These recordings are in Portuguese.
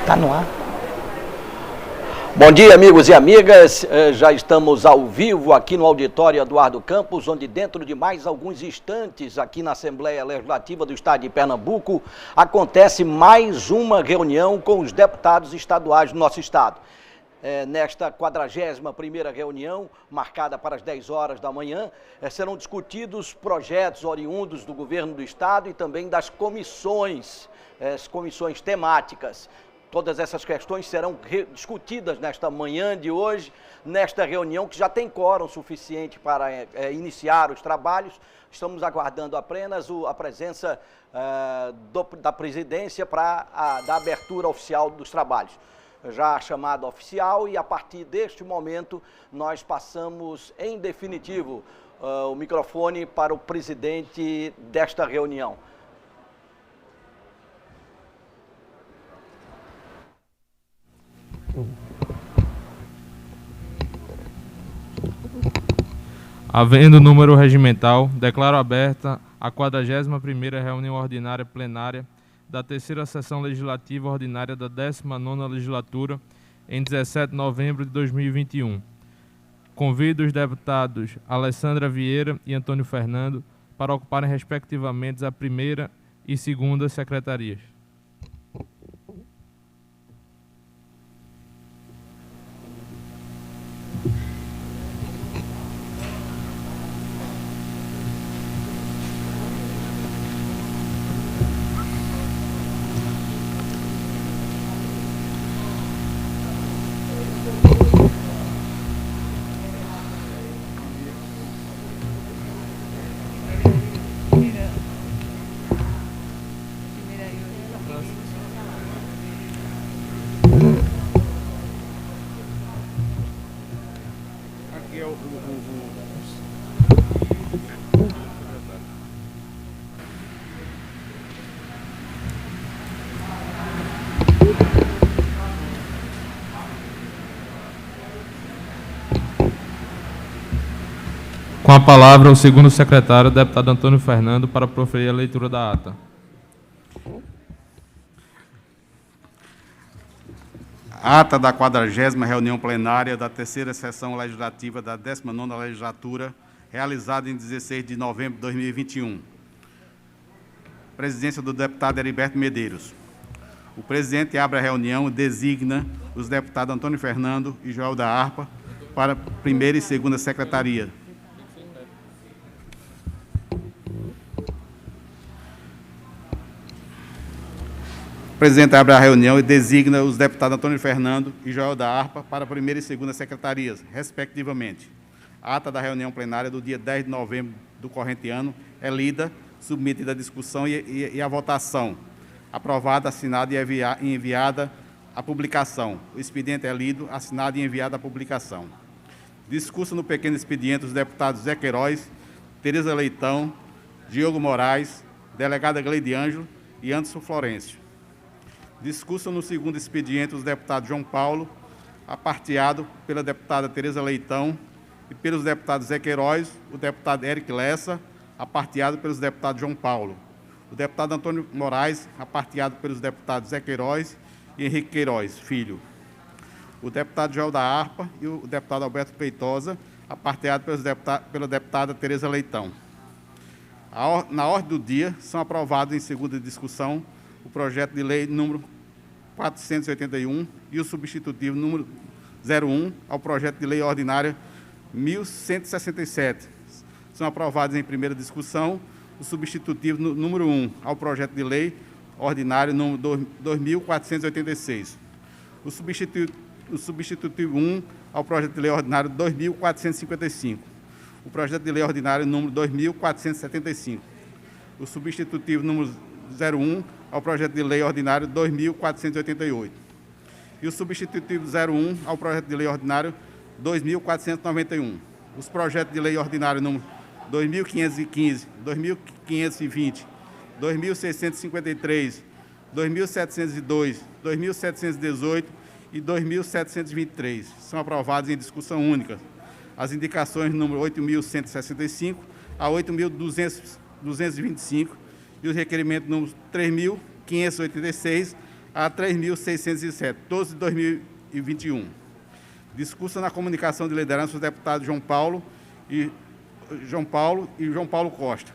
Está no ar. Bom dia, amigos e amigas. Já estamos ao vivo aqui no auditório Eduardo Campos, onde dentro de mais alguns instantes, aqui na Assembleia Legislativa do Estado de Pernambuco, acontece mais uma reunião com os deputados estaduais do nosso estado. Nesta 41ª reunião, marcada para as 10 horas da manhã, serão discutidos projetos oriundos do governo do estado e também das comissões, as comissões temáticas. Todas essas questões serão discutidas nesta manhã de hoje, nesta reunião que já tem quórum suficiente para iniciar os trabalhos. Estamos aguardando apenas a presença da presidência para dar abertura oficial dos trabalhos. Já a chamada oficial, e a partir deste momento nós passamos em definitivo o microfone para o presidente desta reunião. Havendo número regimental, declaro aberta a 41ª reunião ordinária plenária da terceira sessão legislativa ordinária da 19ª legislatura, em 17 de novembro de 2021. Convido os deputados Alessandra Vieira e Antônio Fernando para ocuparem respectivamente a primeira e segunda secretarias. Com a palavra, o segundo secretário, deputado Antônio Fernando, para proferir a leitura da ata. Ata da 40ª reunião plenária da terceira sessão legislativa da 19ª legislatura, realizada em 16 de novembro de 2021. Presidência do deputado Heriberto Medeiros. O presidente abre a reunião e designa os deputados Antônio Fernando e Joel da Harpa para a primeira e segunda secretaria. O presidente abre a reunião e designa os deputados Antônio Fernando e Joel da Harpa para a primeira e segunda secretarias, respectivamente. A ata da reunião plenária do dia 10 de novembro do corrente ano é lida, submetida à discussão e à votação. Aprovada, assinada e enviada à publicação. O expediente é lido, assinado e enviado à publicação. Discurso no pequeno expediente os deputados Zé Queiroz, Tereza Leitão, Diogo Moraes, delegada Gleide Ângelo e Anderson Florencio. Discurso no segundo expediente os deputados João Paulo, aparteado pela deputada Tereza Leitão, e pelos deputados Zé Queiroz, o deputado Eric Lessa, aparteado pelos deputados João Paulo. O deputado Antônio Moraes, aparteado pelos deputados Zé Queiroz e Henrique Queiroz, filho. O deputado Joel da Harpa e o deputado Alberto Feitosa, aparteado pela deputada Tereza Leitão. Na ordem do dia, são aprovados em segunda discussão o projeto de lei número 481 e o substitutivo número 01 ao projeto de lei ordinária 1167. São aprovados em primeira discussão o substitutivo número 1 ao projeto de lei ordinário número 2486. O substitutivo 1 ao projeto de lei ordinário 2455. O projeto de lei ordinário número 2475. O substitutivo número 01 ao projeto de lei ordinário 2488. E o substitutivo 01 ao projeto de lei ordinário 2491. Os projetos de lei ordinário número 2515, 2520, 2653, 2702, 2718 e 2723. São aprovados em discussão única. As indicações número 8.165 a 8.225 e os requerimentos números 3.500 586 a 3.607, todos de 2021. Discurso na comunicação de liderança dos deputados João Paulo e João Paulo Costa.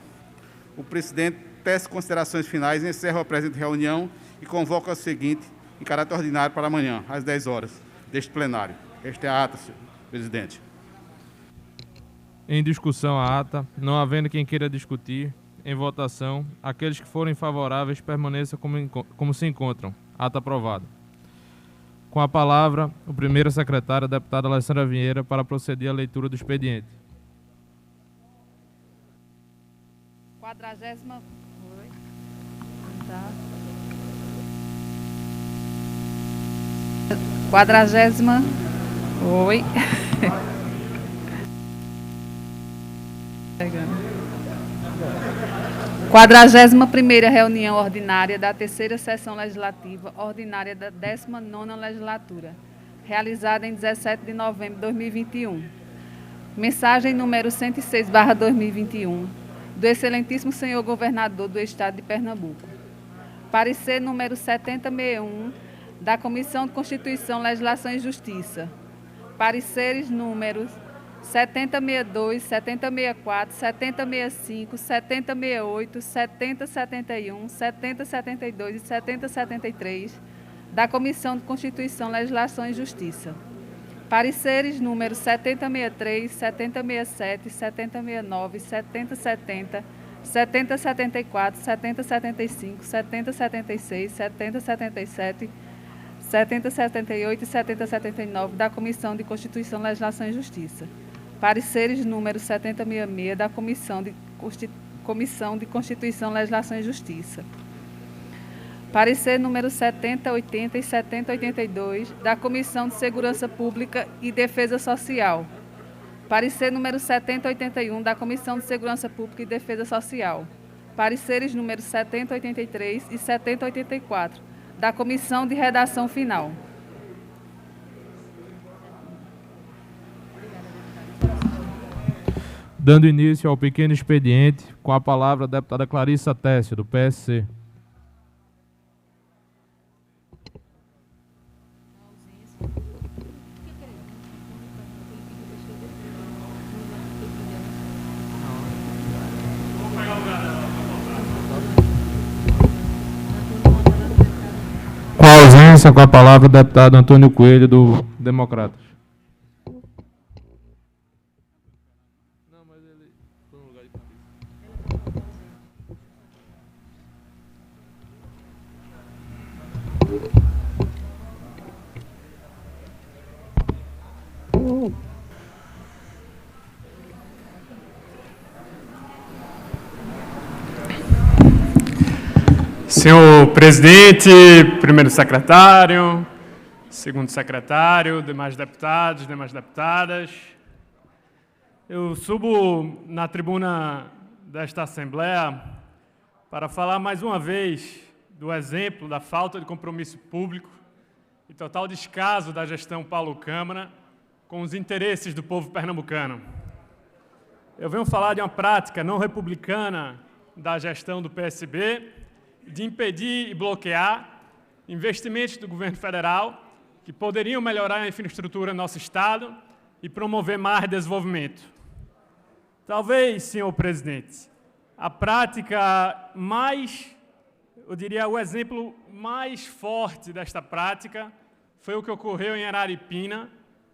O presidente tece considerações finais, encerra a presente reunião e convoca o seguinte, em caráter ordinário, para amanhã, às 10 horas, deste plenário. Esta é a ata, senhor presidente. Em discussão a ata, não havendo quem queira discutir, em votação, aqueles que forem favoráveis permaneçam como se encontram. Ata aprovada. Com a palavra, o primeiro secretário, a deputada Alessandra Vieira, para proceder à leitura do expediente. 40ª. Oi. Tá. 40ª. Oi. Pegando. 41ª reunião ordinária da terceira sessão legislativa ordinária da 19ª legislatura, realizada em 17 de novembro de 2021. Mensagem número 106/2021, do excelentíssimo senhor governador do Estado de Pernambuco. Parecer número 7061, da Comissão de Constituição, Legislação e Justiça. Pareceres números 7062, 7064, 7065, 7068, 7071, 7072 e 7073, da Comissão de Constituição, Legislação e Justiça. Pareceres números 7063, 7067, 7069, 7070, 7074, 7075, 7076, 7077, 7078 e 7079, da Comissão de Constituição, Legislação e Justiça. Pareceres número 7066, da Comissão de Constituição, Legislação e Justiça. Parecer número 7080 e 7082, da Comissão de Segurança Pública e Defesa Social. Parecer número 7081, da Comissão de Segurança Pública e Defesa Social. Pareceres números 7083 e 7084, da Comissão de Redação Final. Dando início ao pequeno expediente, com a palavra a deputada Clarissa Tessio, do PSC. Com a ausência, com a palavra o deputado Antônio Coelho, do Democratas. Senhor presidente, primeiro secretário, segundo secretário, demais deputados, demais deputadas, eu subo na tribuna desta Assembleia para falar mais uma vez do exemplo da falta de compromisso público e total descaso da gestão Paulo Câmara com os interesses do povo pernambucano. Eu venho falar de uma prática não republicana da gestão do PSB, de impedir e bloquear investimentos do governo federal que poderiam melhorar a infraestrutura do nosso Estado e promover mais desenvolvimento. Talvez, senhor presidente, a prática mais, eu diria, o exemplo mais forte desta prática foi o que ocorreu em Araripina,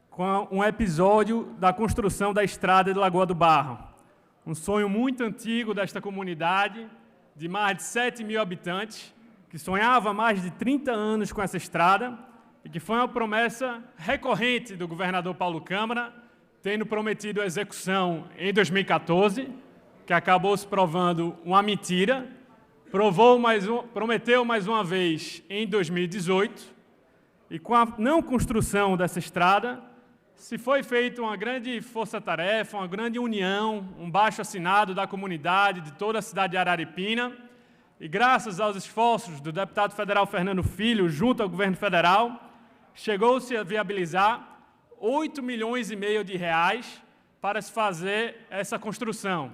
com um episódio da construção da estrada de Lagoa do Barro. Um sonho muito antigo desta comunidade, de mais de 7 mil habitantes, que sonhava há mais de 30 anos com essa estrada e que foi uma promessa recorrente do governador Paulo Câmara, tendo prometido a execução em 2014, que acabou se provando uma mentira, prometeu mais uma vez em 2018, e com a não construção dessa estrada, se foi feita uma grande força-tarefa, uma grande união, um baixo-assinado da comunidade de toda a cidade de Araripina, e graças aos esforços do deputado federal Fernando Filho, junto ao governo federal, chegou-se a viabilizar 8,5 milhões de reais para se fazer essa construção,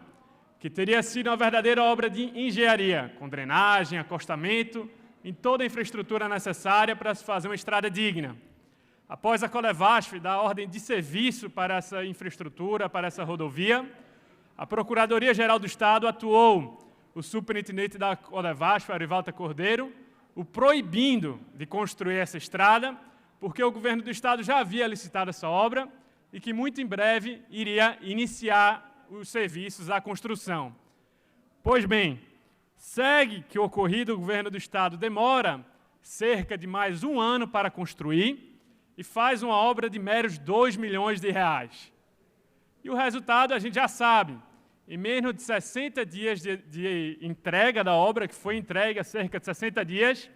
que teria sido uma verdadeira obra de engenharia, com drenagem, acostamento em toda a infraestrutura necessária para se fazer uma estrada digna. Após a Codevasf dar ordem de serviço para essa infraestrutura, para essa rodovia, a Procuradoria-Geral do Estado atuou o superintendente da Codevasf, Arivalta Cordeiro, o proibindo de construir essa estrada, porque o governo do Estado já havia licitado essa obra e que muito em breve iria iniciar os serviços, a construção. Pois bem, segue que o ocorrido do governo do Estado demora cerca de mais um ano para construir e faz uma obra de meros 2 milhões de reais. E o resultado a gente já sabe. Em menos de 60 dias de entrega da obra, que foi entregue há cerca de 60 dias,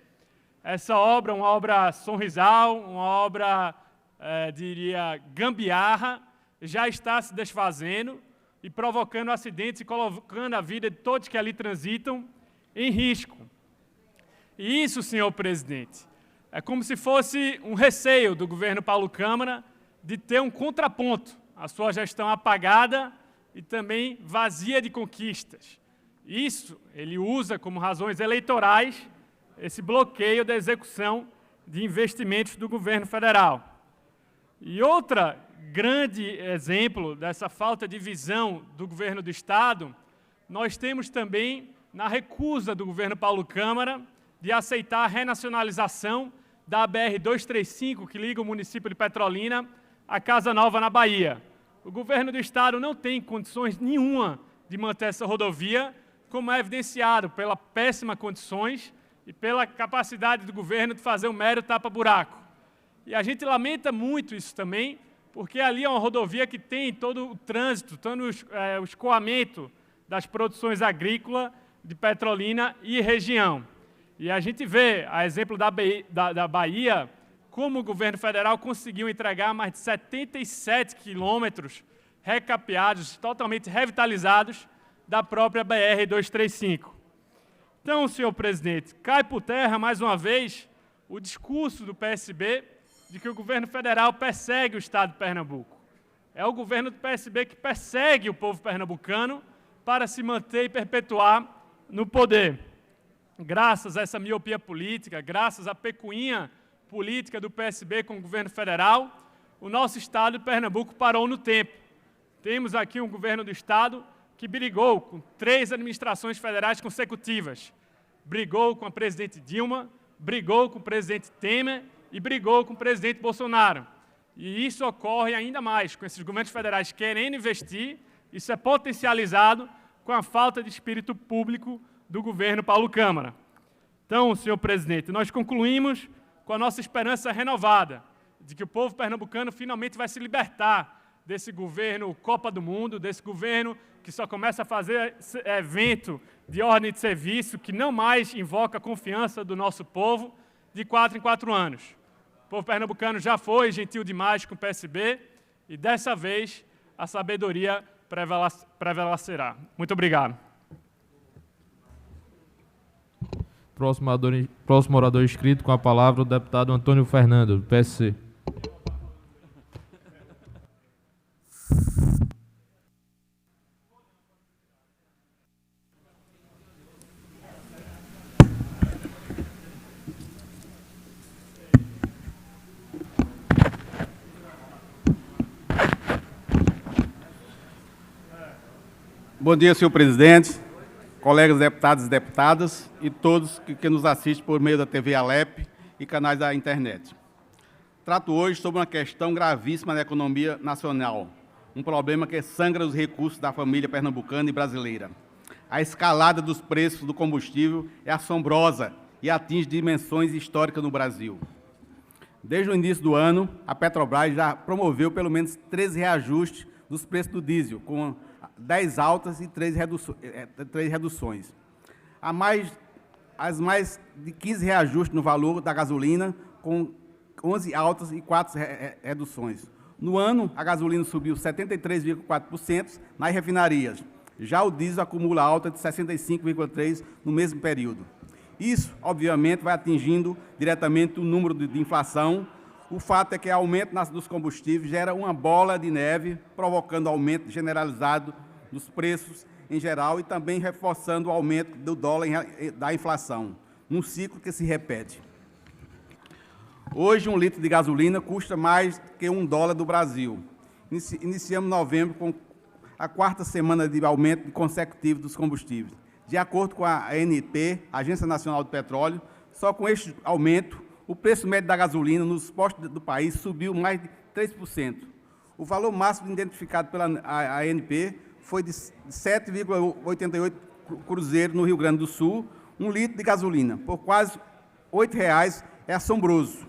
essa obra, uma obra sorrisal, uma obra, diria, gambiarra, já está se desfazendo e provocando acidentes e colocando a vida de todos que ali transitam em risco. E isso, senhor presidente, é como se fosse um receio do governo Paulo Câmara de ter um contraponto à sua gestão apagada e também vazia de conquistas. Isso ele usa como razões eleitorais esse bloqueio da execução de investimentos do governo federal. E outro grande exemplo dessa falta de visão do governo do Estado, nós temos também na recusa do governo Paulo Câmara de aceitar a renacionalização da BR-235, que liga o município de Petrolina a Casa Nova, na Bahia. O governo do Estado não tem condições nenhuma de manter essa rodovia, como é evidenciado pelas péssimas condições e pela capacidade do governo de fazer um mero tapa-buraco. E a gente lamenta muito isso também, porque ali é uma rodovia que tem todo o trânsito, todo o escoamento das produções agrícolas de Petrolina e região. E a gente vê, a exemplo da Bahia, como o governo federal conseguiu entregar mais de 77 quilômetros recapeados, totalmente revitalizados, da própria BR-235. Então, senhor presidente, cai por terra, mais uma vez, o discurso do PSB de que o governo federal persegue o Estado de Pernambuco. É o governo do PSB que persegue o povo pernambucano para se manter e perpetuar no poder. Graças a essa miopia política, graças à pecuinha política do PSB com o governo federal, o nosso Estado de Pernambuco parou no tempo. Temos aqui um governo do Estado que brigou com 3 administrações federais consecutivas. Brigou com a presidente Dilma, brigou com o presidente Temer e brigou com o presidente Bolsonaro. E isso ocorre ainda mais com esses governos federais querendo investir, isso é potencializado com a falta de espírito público do governo Paulo Câmara. Então, senhor presidente, nós concluímos com a nossa esperança renovada de que o povo pernambucano finalmente vai se libertar desse governo Copa do Mundo, desse governo que só começa a fazer evento de ordem de serviço, que não mais invoca a confiança do nosso povo, de 4 em 4 anos. O povo pernambucano já foi gentil demais com o PSB e, dessa vez, a sabedoria prevalecerá. Muito obrigado. Próximo orador inscrito com a palavra, o deputado Antônio Fernando, do PSC. Bom dia, senhor presidente, colegas deputados e deputadas e todos que nos assistem por meio da TV Alep e canais da internet. Trato hoje sobre uma questão gravíssima na economia nacional, um problema que sangra os recursos da família pernambucana e brasileira. A escalada dos preços do combustível é assombrosa e atinge dimensões históricas no Brasil. Desde o início do ano, a Petrobras já promoveu pelo menos 13 reajustes dos preços do diesel, com 10 altas e 3 reduções. As mais de 15 reajustes no valor da gasolina, com 11 altas e 4 reduções. No ano, a gasolina subiu 73,4% nas refinarias. Já o diesel acumula alta de 65,3% no mesmo período. Isso, obviamente, vai atingindo diretamente o número de inflação. O fato é que o aumento dos combustíveis gera uma bola de neve, provocando aumento generalizado dos preços em geral e também reforçando o aumento do dólar da inflação. um ciclo que se repete. Hoje, um litro de gasolina custa mais que $1 do Brasil. Iniciamos novembro com a quarta semana de aumento consecutivo dos combustíveis. De acordo com a ANP, Agência Nacional do Petróleo, só com este aumento, o preço médio da gasolina nos postos do país subiu mais de 3%. O valor máximo identificado pela ANP foi de 7,88 cruzeiros no Rio Grande do Sul, um litro de gasolina, por quase R$ 8,00, é assombroso.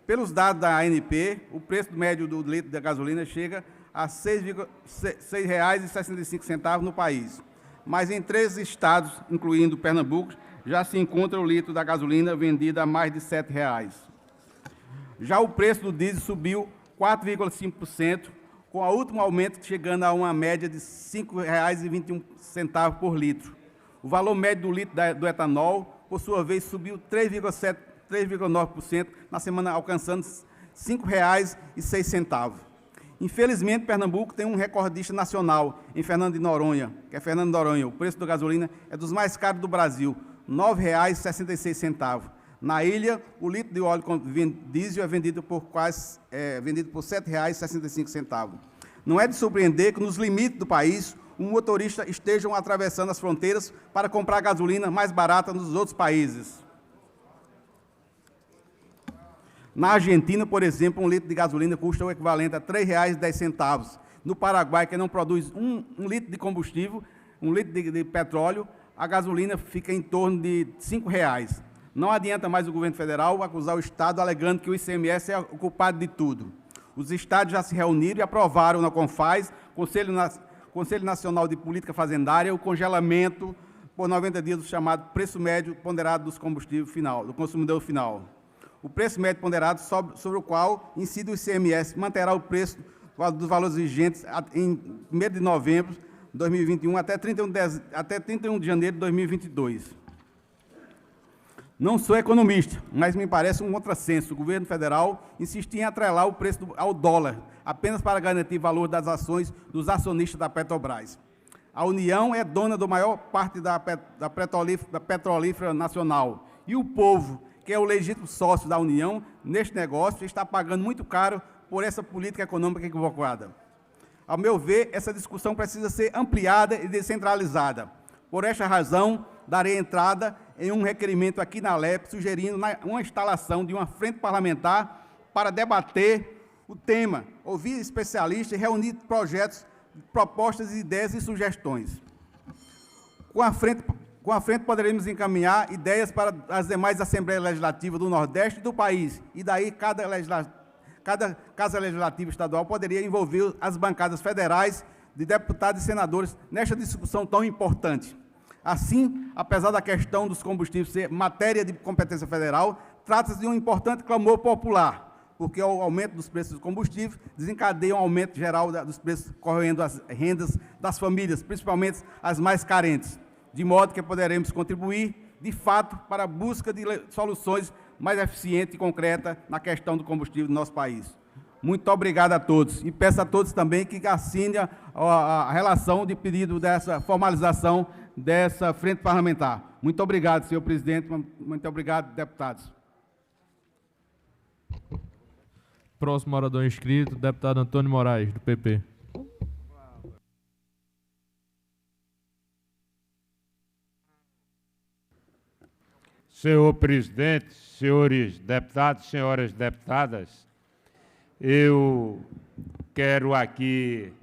Pelos dados da ANP, o preço médio do litro de gasolina chega a R$ 6,65 no país. Mas em 3 estados, incluindo Pernambuco, já se encontra o litro da gasolina vendido a mais de R$ 7,00. Já o preço do diesel subiu 4,5%, com o último aumento chegando a uma média de R$ 5,21 por litro. O valor médio do litro do etanol, por sua vez, subiu 3,9% na semana, alcançando R$ 5,06. Infelizmente, Pernambuco tem um recordista nacional em Fernando de Noronha, que é Fernando de Noronha. O preço da gasolina é dos mais caros do Brasil, R$ 9,66. Na ilha, o litro de óleo diesel é vendido por R$ 7,65. Não é de surpreender que, nos limites do país, um motorista estejam atravessando as fronteiras para comprar gasolina mais barata nos outros países. Na Argentina, por exemplo, um litro de gasolina custa o equivalente a R$ 3,10. No Paraguai, que não produz um litro de combustível, um litro de petróleo, a gasolina fica em torno de R$ 5,00. Não adianta mais o governo federal acusar o Estado alegando que o ICMS é o culpado de tudo. Os estados já se reuniram e aprovaram na CONFAZ, Conselho Nacional de Política Fazendária, o congelamento por 90 dias do chamado preço médio ponderado dos combustíveis final, do consumidor final. O preço médio ponderado sobre o qual incide o ICMS manterá o preço dos valores vigentes em 1º de novembro de 2021 até 31 de janeiro de 2022. Não sou economista, mas me parece um contrassenso. O governo federal insistia em atrelar o preço ao dólar, apenas para garantir valor das ações dos acionistas da Petrobras. A União é dona da maior parte da petrolífera nacional. E o povo, que é o legítimo sócio da União, neste negócio, está pagando muito caro por essa política econômica equivocada. Ao meu ver, essa discussão precisa ser ampliada e descentralizada. Por esta razão, darei entrada em um requerimento aqui na LEP, sugerindo uma instalação de uma frente parlamentar para debater o tema, ouvir especialistas e reunir projetos, propostas, ideias e sugestões. Com a frente poderemos encaminhar ideias para as demais Assembleias Legislativas do Nordeste e do país, e daí cada Casa Legislativa Estadual poderia envolver as bancadas federais de deputados e senadores nesta discussão tão importante. Assim, apesar da questão dos combustíveis ser matéria de competência federal, trata-se de um importante clamor popular, porque o aumento dos preços dos combustíveis desencadeia um aumento geral dos preços, corroendo as rendas das famílias, principalmente as mais carentes, de modo que poderemos contribuir, de fato, para a busca de soluções mais eficientes e concretas na questão do combustível do nosso país. Muito obrigado a todos. E peço a todos também que assinem a relação de pedido dessa formalização dessa frente parlamentar. Muito obrigado, senhor presidente. Muito obrigado, deputados. Próximo orador inscrito, deputado Antônio Moraes, do PP. Senhor presidente, senhores deputados, senhoras deputadas, eu quero aqui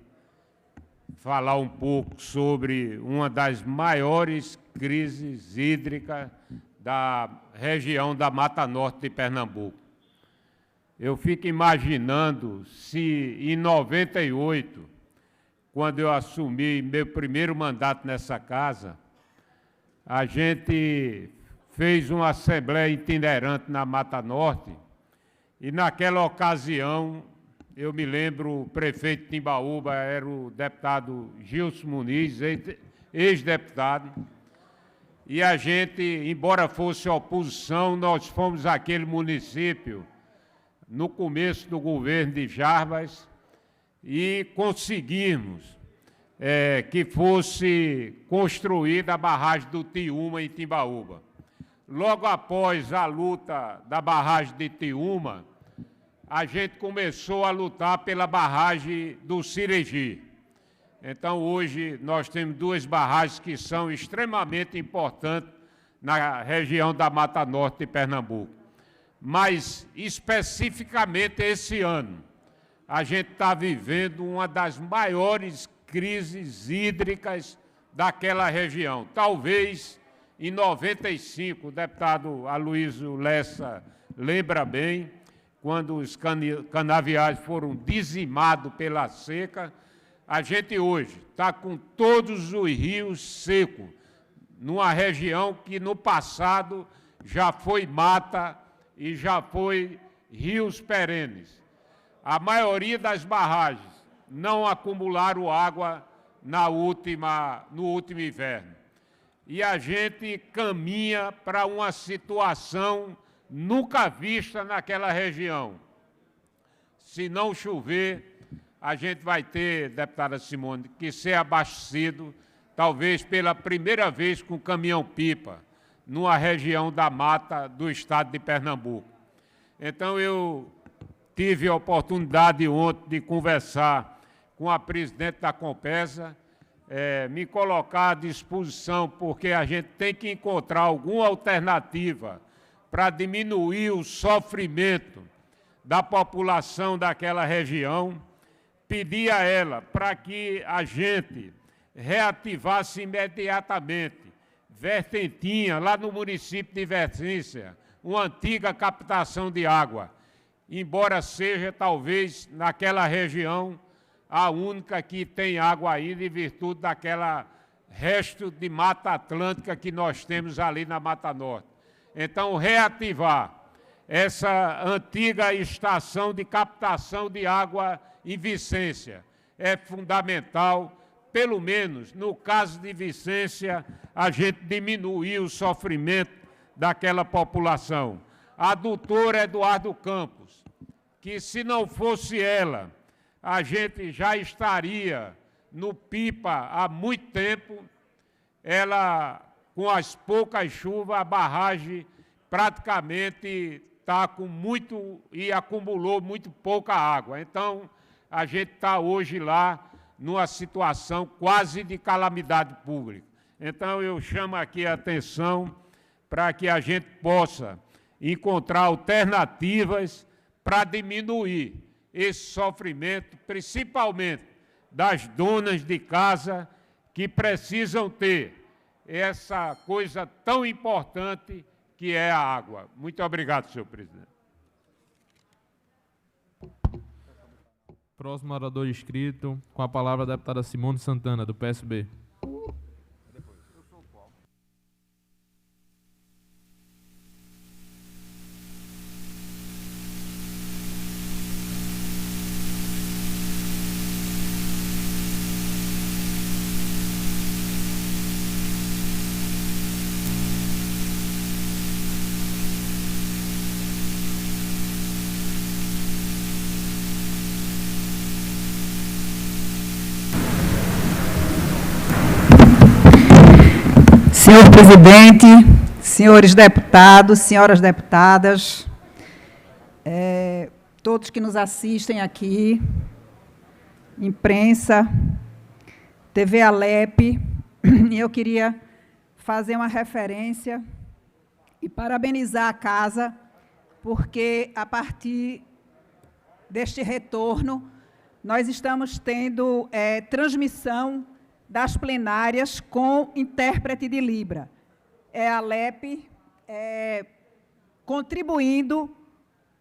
falar um pouco sobre uma das maiores crises hídricas da região da Mata Norte de Pernambuco. Eu fico imaginando se em 98, quando eu assumi meu primeiro mandato nessa casa, a gente fez uma assembleia itinerante na Mata Norte e naquela ocasião, eu me lembro, o prefeito de Timbaúba era o deputado Gilson Muniz, ex-deputado, e a gente, embora fosse oposição, nós fomos àquele município no começo do governo de Jarbas e conseguimos que fosse construída a barragem do Tiúma em Timbaúba. logo após a luta da barragem de Itiúma, a gente começou a lutar pela barragem do Ciregi. Então, hoje, nós temos duas barragens que são extremamente importantes na região da Mata Norte de Pernambuco. Mas, especificamente esse ano, a gente está vivendo uma das maiores crises hídricas daquela região. Talvez, em 95, o deputado Aloysio Lessa lembra bem, quando os canaviais foram dizimados pela seca, a gente hoje está com todos os rios secos, numa região que no passado já foi mata e já foi rios perenes. A maioria das barragens não acumularam água no último inverno. E a gente caminha para uma situação nunca vista naquela região. Se não chover, a gente vai ter, deputada Simone, que ser abastecido, talvez pela primeira vez com caminhão-pipa, numa região da mata do estado de Pernambuco. Então, eu tive a oportunidade ontem de conversar com a presidente da Compesa, me colocar à disposição, porque a gente tem que encontrar alguma alternativa para diminuir o sofrimento da população daquela região, pedir a ela para que a gente reativasse imediatamente Vertentinha, lá no município de Vertência, uma antiga captação de água, embora seja, talvez, naquela região, a única que tem água ainda, em virtude daquela resto de Mata Atlântica que nós temos ali na Mata Norte. Então, reativar essa antiga estação de captação de água em Vicência é fundamental, pelo menos, no caso de Vicência, a gente diminuir o sofrimento daquela população. A doutora Eduardo Campos, que se não fosse ela, a gente já estaria no pipa há muito tempo. Ela, com as poucas chuvas, a barragem praticamente está com muito e acumulou muito pouca água. Então, a gente está hoje lá numa situação quase de calamidade pública. Então, eu chamo aqui a atenção para que a gente possa encontrar alternativas para diminuir esse sofrimento, principalmente das donas de casa que precisam ter essa coisa tão importante que é a água. Muito obrigado, senhor presidente. Próximo orador inscrito, com a palavra a deputada Simone Santana, do PSB. Senhor presidente, senhores deputados, senhoras deputadas, todos que nos assistem aqui, imprensa, TV Alep, eu queria fazer uma referência e parabenizar a casa, porque a partir deste retorno, nós estamos tendo transmissão das plenárias com intérprete de Libra. A Alep contribuindo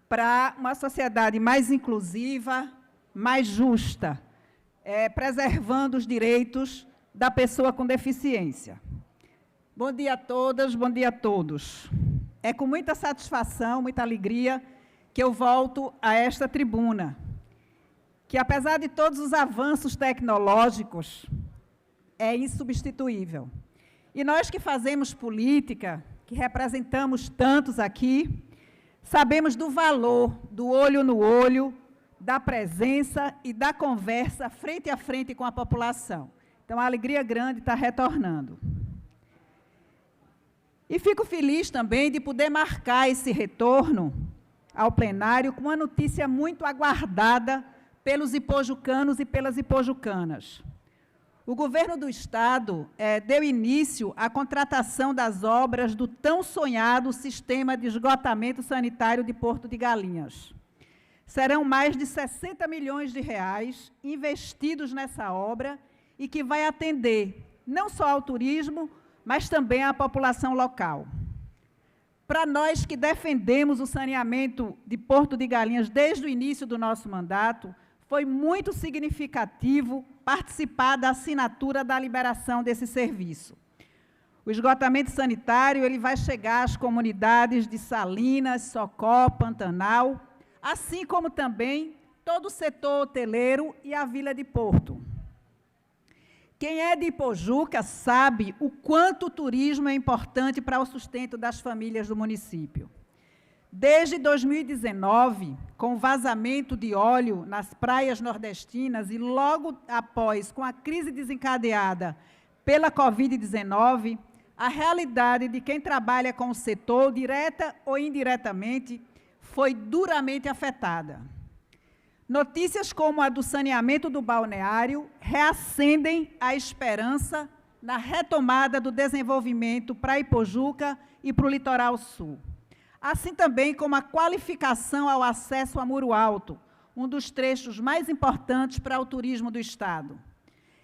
para uma sociedade mais inclusiva, mais justa, preservando os direitos da pessoa com deficiência. Bom dia a todas, bom dia a todos. É com muita satisfação, muita alegria, que eu volto a esta tribuna, que apesar de todos os avanços tecnológicos, é insubstituível. E nós que fazemos política, que representamos tantos aqui, sabemos do valor do olho no olho, da presença e da conversa frente a frente com a população. Então, a alegria grande está retornando. E fico feliz também de poder marcar esse retorno ao plenário com uma notícia muito aguardada pelos ipojucanos e pelas ipojucanas. O governo do Estado deu início à contratação das obras do tão sonhado Sistema de Esgotamento Sanitário de Porto de Galinhas. Serão mais de 60 milhões de reais investidos nessa obra e que vai atender não só ao turismo, mas também à população local. Para nós que defendemos o saneamento de Porto de Galinhas desde o início do nosso mandato, foi muito significativo participar da assinatura da liberação desse serviço. O esgotamento sanitário ele vai chegar às comunidades de Salinas, Socó, Pantanal, assim como também todo o setor hoteleiro e a Vila de Porto. Quem é de Ipojuca sabe o quanto o turismo é importante para o sustento das famílias do município. Desde 2019, com o vazamento de óleo nas praias nordestinas e logo após, com a crise desencadeada pela Covid-19, a realidade de quem trabalha com o setor, direta ou indiretamente, foi duramente afetada. Notícias como a do saneamento do balneário reacendem a esperança na retomada do desenvolvimento para Ipojuca e para o litoral sul. Assim também como a qualificação ao acesso a Muro Alto, um dos trechos mais importantes para o turismo do Estado.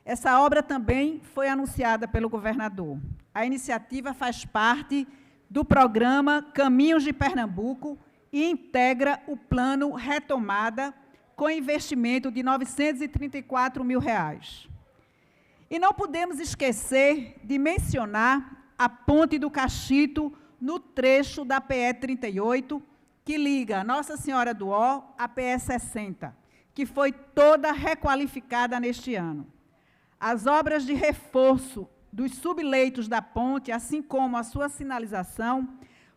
Essa obra também foi anunciada pelo governador. A iniciativa faz parte do programa Caminhos de Pernambuco e integra o plano Retomada, com investimento de R$ 934 mil. E não podemos esquecer de mencionar a Ponte do Cachito, no trecho da PE 38, que liga Nossa Senhora do Ó à PE 60, que foi toda requalificada neste ano. As obras de reforço dos subleitos da ponte, assim como a sua sinalização,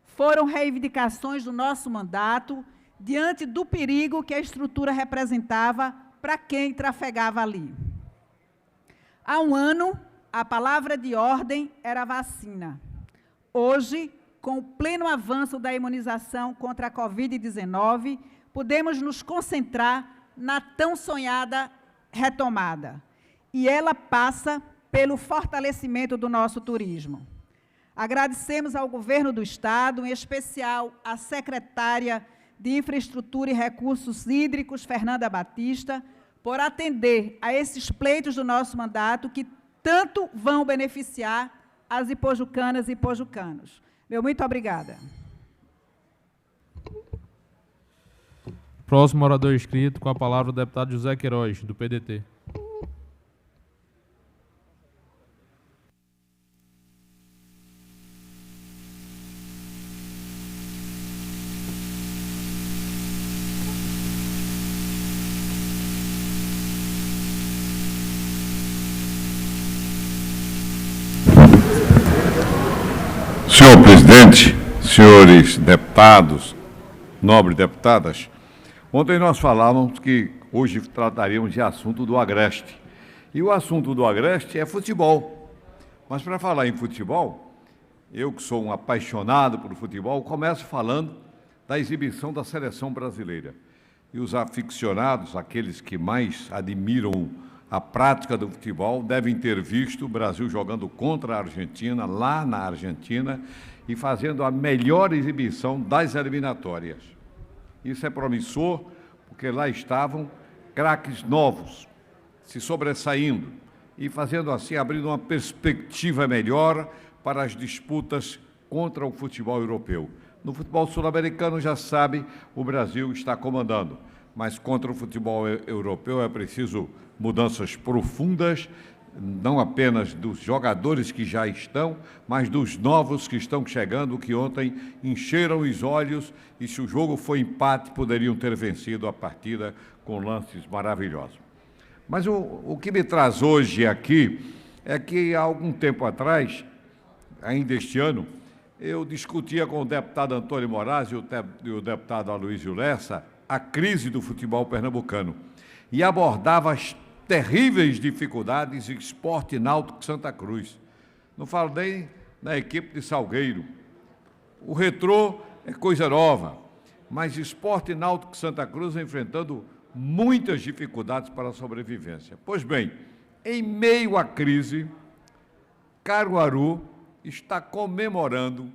foram reivindicações do nosso mandato, diante do perigo que a estrutura representava para quem trafegava ali. Há um ano, a palavra de ordem era vacina. Hoje, com o pleno avanço da imunização contra a Covid-19, podemos nos concentrar na tão sonhada retomada. E ela passa pelo fortalecimento do nosso turismo. Agradecemos ao governo do Estado, em especial à secretária de Infraestrutura e Recursos Hídricos, Fernanda Batista, por atender a esses pleitos do nosso mandato que tanto vão beneficiar as ipojucanas e ipojucanos. Meu muito obrigada. Próximo orador inscrito, com a palavra o deputado José Queiroz, do PDT. Senhor presidente, senhores deputados, nobres deputadas, ontem nós falávamos que hoje trataríamos de assunto do Agreste. E o assunto do Agreste é futebol. Mas para falar em futebol, eu que sou um apaixonado por futebol, começo falando da exibição da seleção brasileira. E os aficionados, aqueles que mais admiram a prática do futebol, devem ter visto o Brasil jogando contra a Argentina, lá na Argentina, e fazendo a melhor exibição das eliminatórias. Isso é promissor, porque lá estavam craques novos, se sobressaindo, e fazendo assim, abrindo uma perspectiva melhor para as disputas contra o futebol europeu. No futebol sul-americano, já sabe, o Brasil está comandando, mas contra o futebol europeu é preciso mudanças profundas, não apenas dos jogadores que já estão, mas dos novos que estão chegando, que ontem encheram os olhos e, se o jogo foi empate, poderiam ter vencido a partida com lances maravilhosos. Mas o que me traz hoje aqui é que, há algum tempo atrás, ainda este ano, eu discutia com o deputado Antônio Moraes e o deputado Aloysio Lessa a crise do futebol pernambucano e abordava as terríveis dificuldades do Esporte Náutico Santa Cruz. Não falo nem na equipe de Salgueiro, O Retrô é coisa nova, mas Esporte Náutico Santa Cruz enfrentando muitas dificuldades para a sobrevivência. Pois bem, em meio à crise, Caruaru está comemorando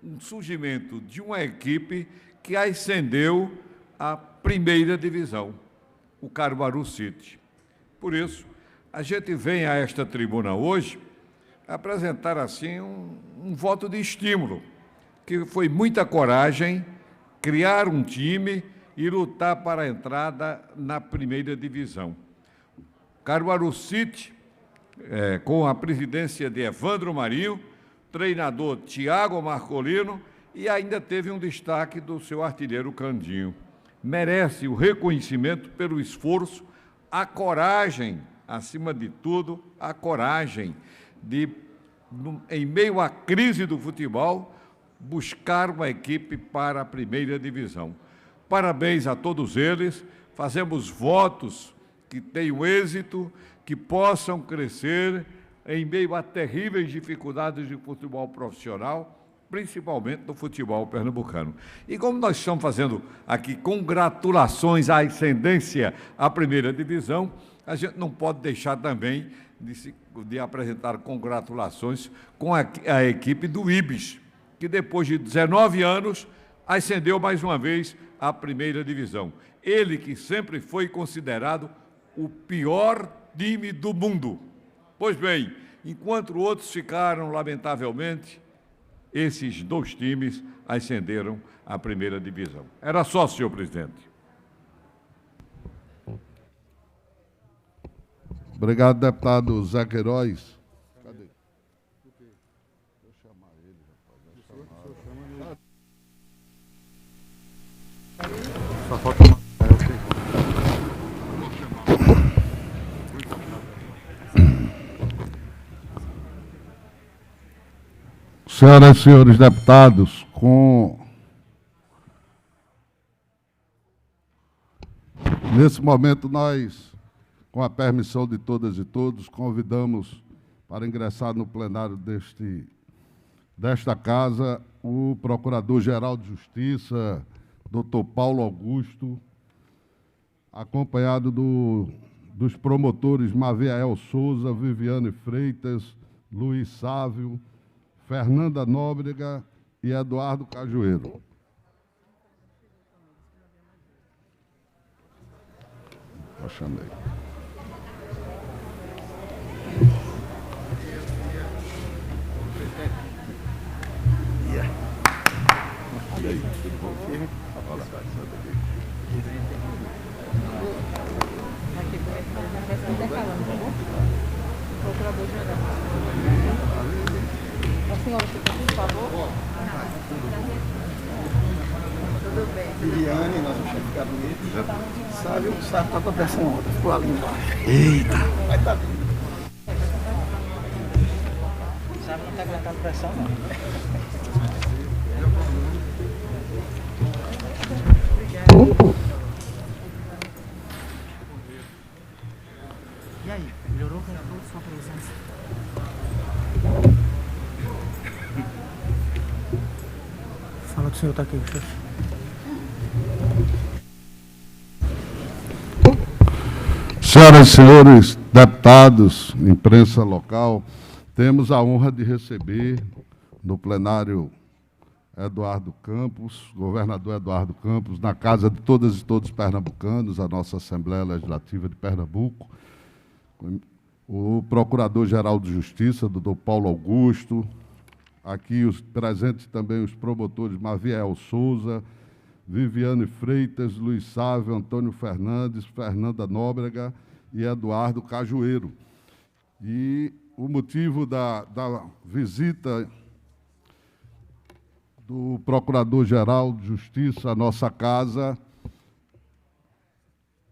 um surgimento de uma equipe que ascendeu à primeira divisão, o Caruaru City. Por isso, a gente vem a esta tribuna hoje apresentar assim um voto de estímulo, que foi muita coragem criar um time e lutar para a entrada na primeira divisão. Caruaru City, com a presidência de Evandro Marinho, treinador Tiago Marcolino, e ainda teve um destaque do seu artilheiro Candinho. Merece o reconhecimento pelo esforço, a coragem, acima de tudo, a coragem de, em meio à crise do futebol, buscar uma equipe para a primeira divisão. Parabéns a todos eles, fazemos votos que tenham êxito, que possam crescer em meio a terríveis dificuldades de futebol profissional, principalmente no futebol pernambucano. E como nós estamos fazendo aqui congratulações à ascendência à primeira divisão, a gente não pode deixar também de apresentar congratulações com a equipe do Ibis, que depois de 19 anos ascendeu mais uma vez à primeira divisão. Ele que sempre foi considerado o pior time do mundo. Pois bem, enquanto outros ficaram, lamentavelmente, esses dois times ascenderam à primeira divisão. Era só, senhor presidente. Obrigado, deputado Zé Queiroz. Cadê? Vou chamar ele, rapaz. Só falta uma. Senhoras e senhores deputados, nesse momento nós, com a permissão de todas e todos, convidamos para ingressar no plenário desta casa o Procurador-Geral de Justiça, Dr. Paulo Augusto, acompanhado dos promotores Maviael Souza, Viviane Freitas, Luiz Sávio, Fernanda Nóbrega e Eduardo Cajueiro. Eu chamei. E aí, tudo bom? Olá. Procurador-Geral. A senhora, por favor. Tudo bem. Viviane, nosso chefe de gabinete. Sabe, o Sávio está com a pressão alta, ficou ali embaixo. Eita! Vai estar vindo. O Sávio não está aguentando pressão, não. E aí, melhorou com a sua presença? Fala que o senhor está aqui, chefe. Senhoras e senhores deputados, imprensa local, temos a honra de receber no plenário Eduardo Campos, governador Eduardo Campos, na casa de todas e todos pernambucanos, a nossa Assembleia Legislativa de Pernambuco, o Procurador-Geral de Justiça, doutor Paulo Augusto, aqui os presentes também os promotores Maviael Souza, Viviane Freitas, Luiz Sávio, Antônio Fernandes, Fernanda Nóbrega e Eduardo Cajueiro. E o motivo da visita do Procurador-Geral de Justiça à nossa casa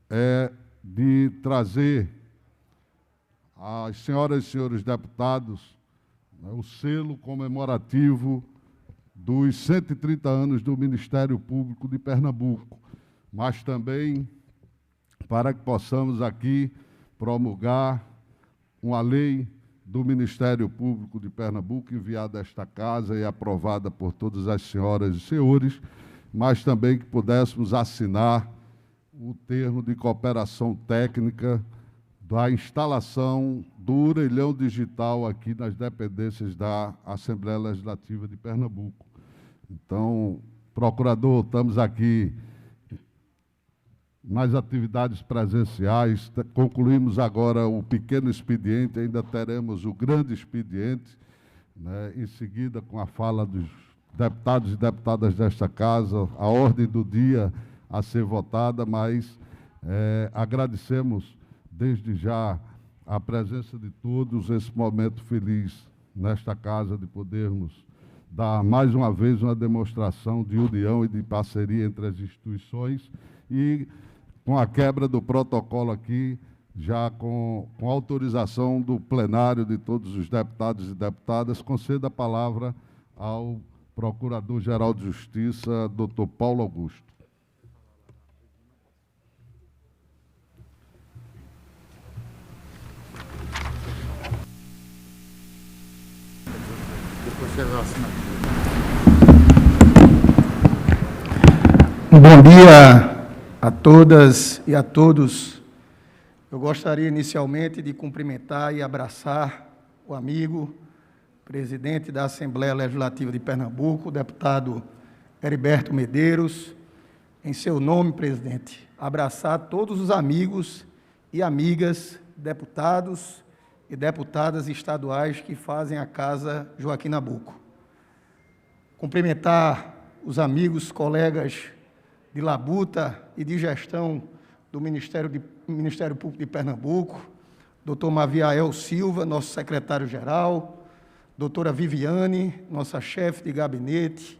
é de trazer às senhoras e senhores deputados o selo comemorativo dos 130 anos do Ministério Público de Pernambuco, mas também para que possamos aqui promulgar uma lei do Ministério Público de Pernambuco, enviada a esta casa e aprovada por todas as senhoras e senhores, mas também que pudéssemos assinar o termo de cooperação técnica da instalação do orelhão digital aqui nas dependências da Assembleia Legislativa de Pernambuco. Então, procurador, estamos aqui nas atividades presenciais, concluímos agora o pequeno expediente, ainda teremos o grande expediente, né, em seguida com a fala dos deputados e deputadas desta casa, a ordem do dia a ser votada, mas agradecemos desde já a presença de todos, esse momento feliz nesta casa de podermos dar mais uma vez uma demonstração de união e de parceria entre as instituições e com a quebra do protocolo aqui, já com autorização do plenário de todos os deputados e deputadas, conceda a palavra ao Procurador-Geral de Justiça, doutor Paulo Augusto. Bom dia a todas e a todos. Eu gostaria inicialmente de cumprimentar e abraçar o amigo, presidente da Assembleia Legislativa de Pernambuco, o deputado Heriberto Medeiros. Em seu nome, presidente, abraçar todos os amigos e amigas, deputados e deputadas estaduais que fazem a Casa Joaquim Nabuco. Cumprimentar os amigos, colegas de labuta e de gestão do Ministério Público de Pernambuco, doutor Maviael Silva, nosso secretário-geral, doutora Viviane, nossa chefe de gabinete,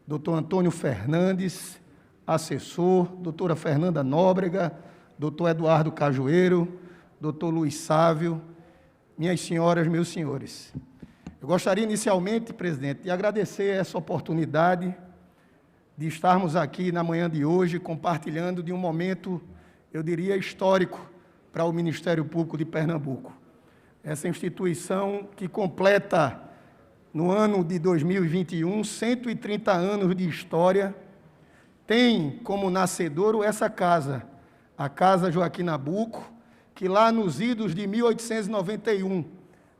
doutor Antônio Fernandes, assessor, doutora Fernanda Nóbrega, doutor Eduardo Cajueiro, doutor Luiz Sávio, minhas senhoras, meus senhores. Eu gostaria inicialmente, presidente, de agradecer essa oportunidade de estarmos aqui na manhã de hoje compartilhando de um momento, eu diria, histórico para o Ministério Público de Pernambuco. Essa instituição que completa, no ano de 2021, 130 anos de história, tem como nascedouro essa casa, a Casa Joaquim Nabuco, que lá nos idos de 1891,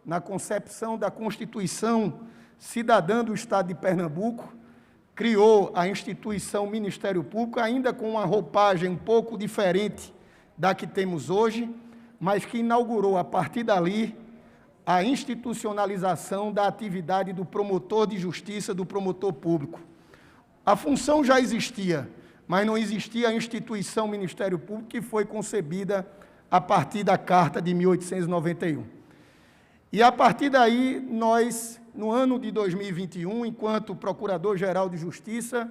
na concepção da Constituição Cidadã do Estado de Pernambuco, criou a instituição Ministério Público, ainda com uma roupagem um pouco diferente da que temos hoje, mas que inaugurou, a partir dali, a institucionalização da atividade do promotor de justiça, do promotor público. A função já existia, mas não existia a instituição Ministério Público, que foi concebida a partir da Carta de 1891. E, a partir daí, nós, no ano de 2021, enquanto Procurador-Geral de Justiça,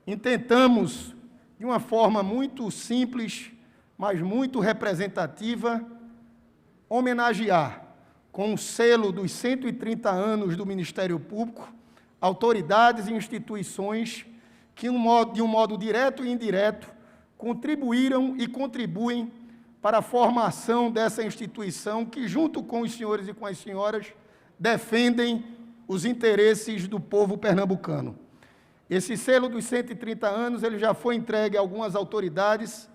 intentamos, de uma forma muito simples, mas muito representativa, homenagear, com o selo dos 130 anos do Ministério Público, autoridades e instituições que, de um modo direto e indireto, contribuíram e contribuem para a formação dessa instituição que, junto com os senhores e com as senhoras, defendem os interesses do povo pernambucano. Esse selo dos 130 anos ele já foi entregue a algumas autoridades,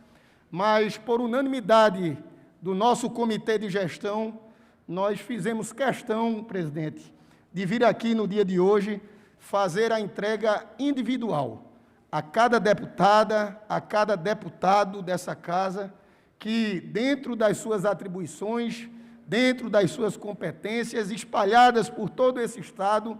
mas, por unanimidade do nosso comitê de gestão, nós fizemos questão, presidente, de vir aqui no dia de hoje fazer a entrega individual a cada deputada, a cada deputado dessa casa, que, dentro das suas atribuições, dentro das suas competências, espalhadas por todo esse Estado,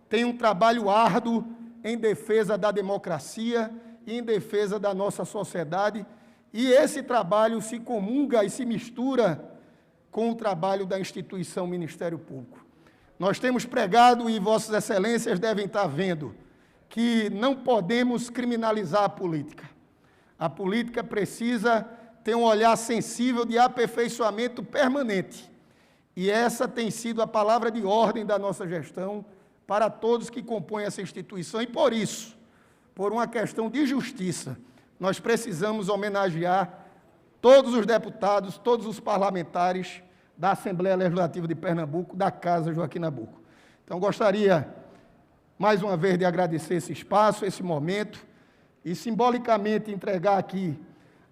tem um trabalho árduo em defesa da democracia e em defesa da nossa sociedade, e esse trabalho se comunga e se mistura com o trabalho da instituição Ministério Público. Nós temos pregado, e Vossas Excelências devem estar vendo, que não podemos criminalizar a política. A política precisa ter um olhar sensível de aperfeiçoamento permanente. E essa tem sido a palavra de ordem da nossa gestão para todos que compõem essa instituição. E por isso, por uma questão de justiça, nós precisamos homenagear todos os deputados, todos os parlamentares da Assembleia Legislativa de Pernambuco, da Casa Joaquim Nabuco. Então, gostaria, mais uma vez, de agradecer esse espaço, esse momento, e simbolicamente entregar aqui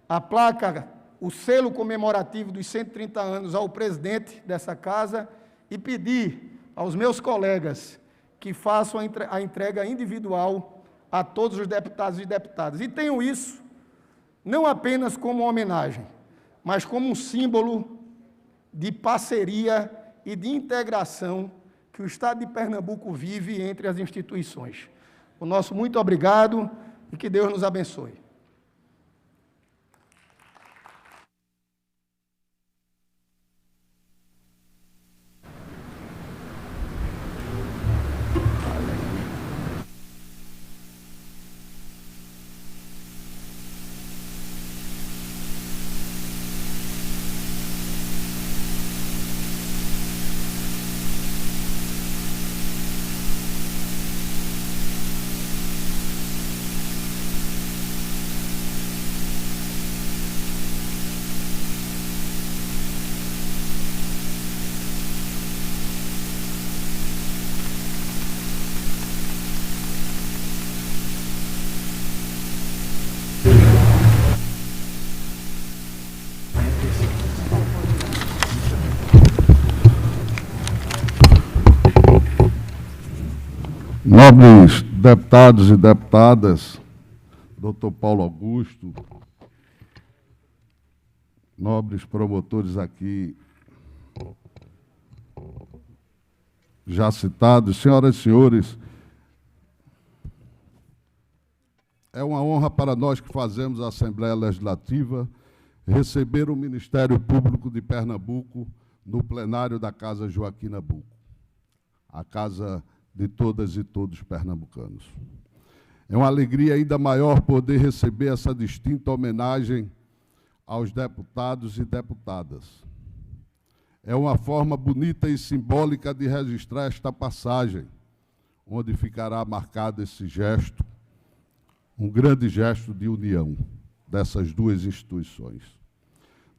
a placa, o selo comemorativo dos 130 anos ao presidente dessa casa e pedir aos meus colegas que façam a entrega individual a todos os deputados e deputadas. E tenho isso não apenas como homenagem, mas como um símbolo de parceria e de integração que o Estado de Pernambuco vive entre as instituições. O nosso muito obrigado e que Deus nos abençoe. Nobres deputados e deputadas, doutor Paulo Augusto, nobres promotores aqui já citados, senhoras e senhores, é uma honra para nós que fazemos a Assembleia Legislativa receber o Ministério Público de Pernambuco no plenário da Casa Joaquim Nabuco, a casa de todas e todos pernambucanos. É uma alegria ainda maior poder receber essa distinta homenagem aos deputados e deputadas. É uma forma bonita e simbólica de registrar esta passagem, onde ficará marcado esse gesto, um grande gesto de união dessas duas instituições.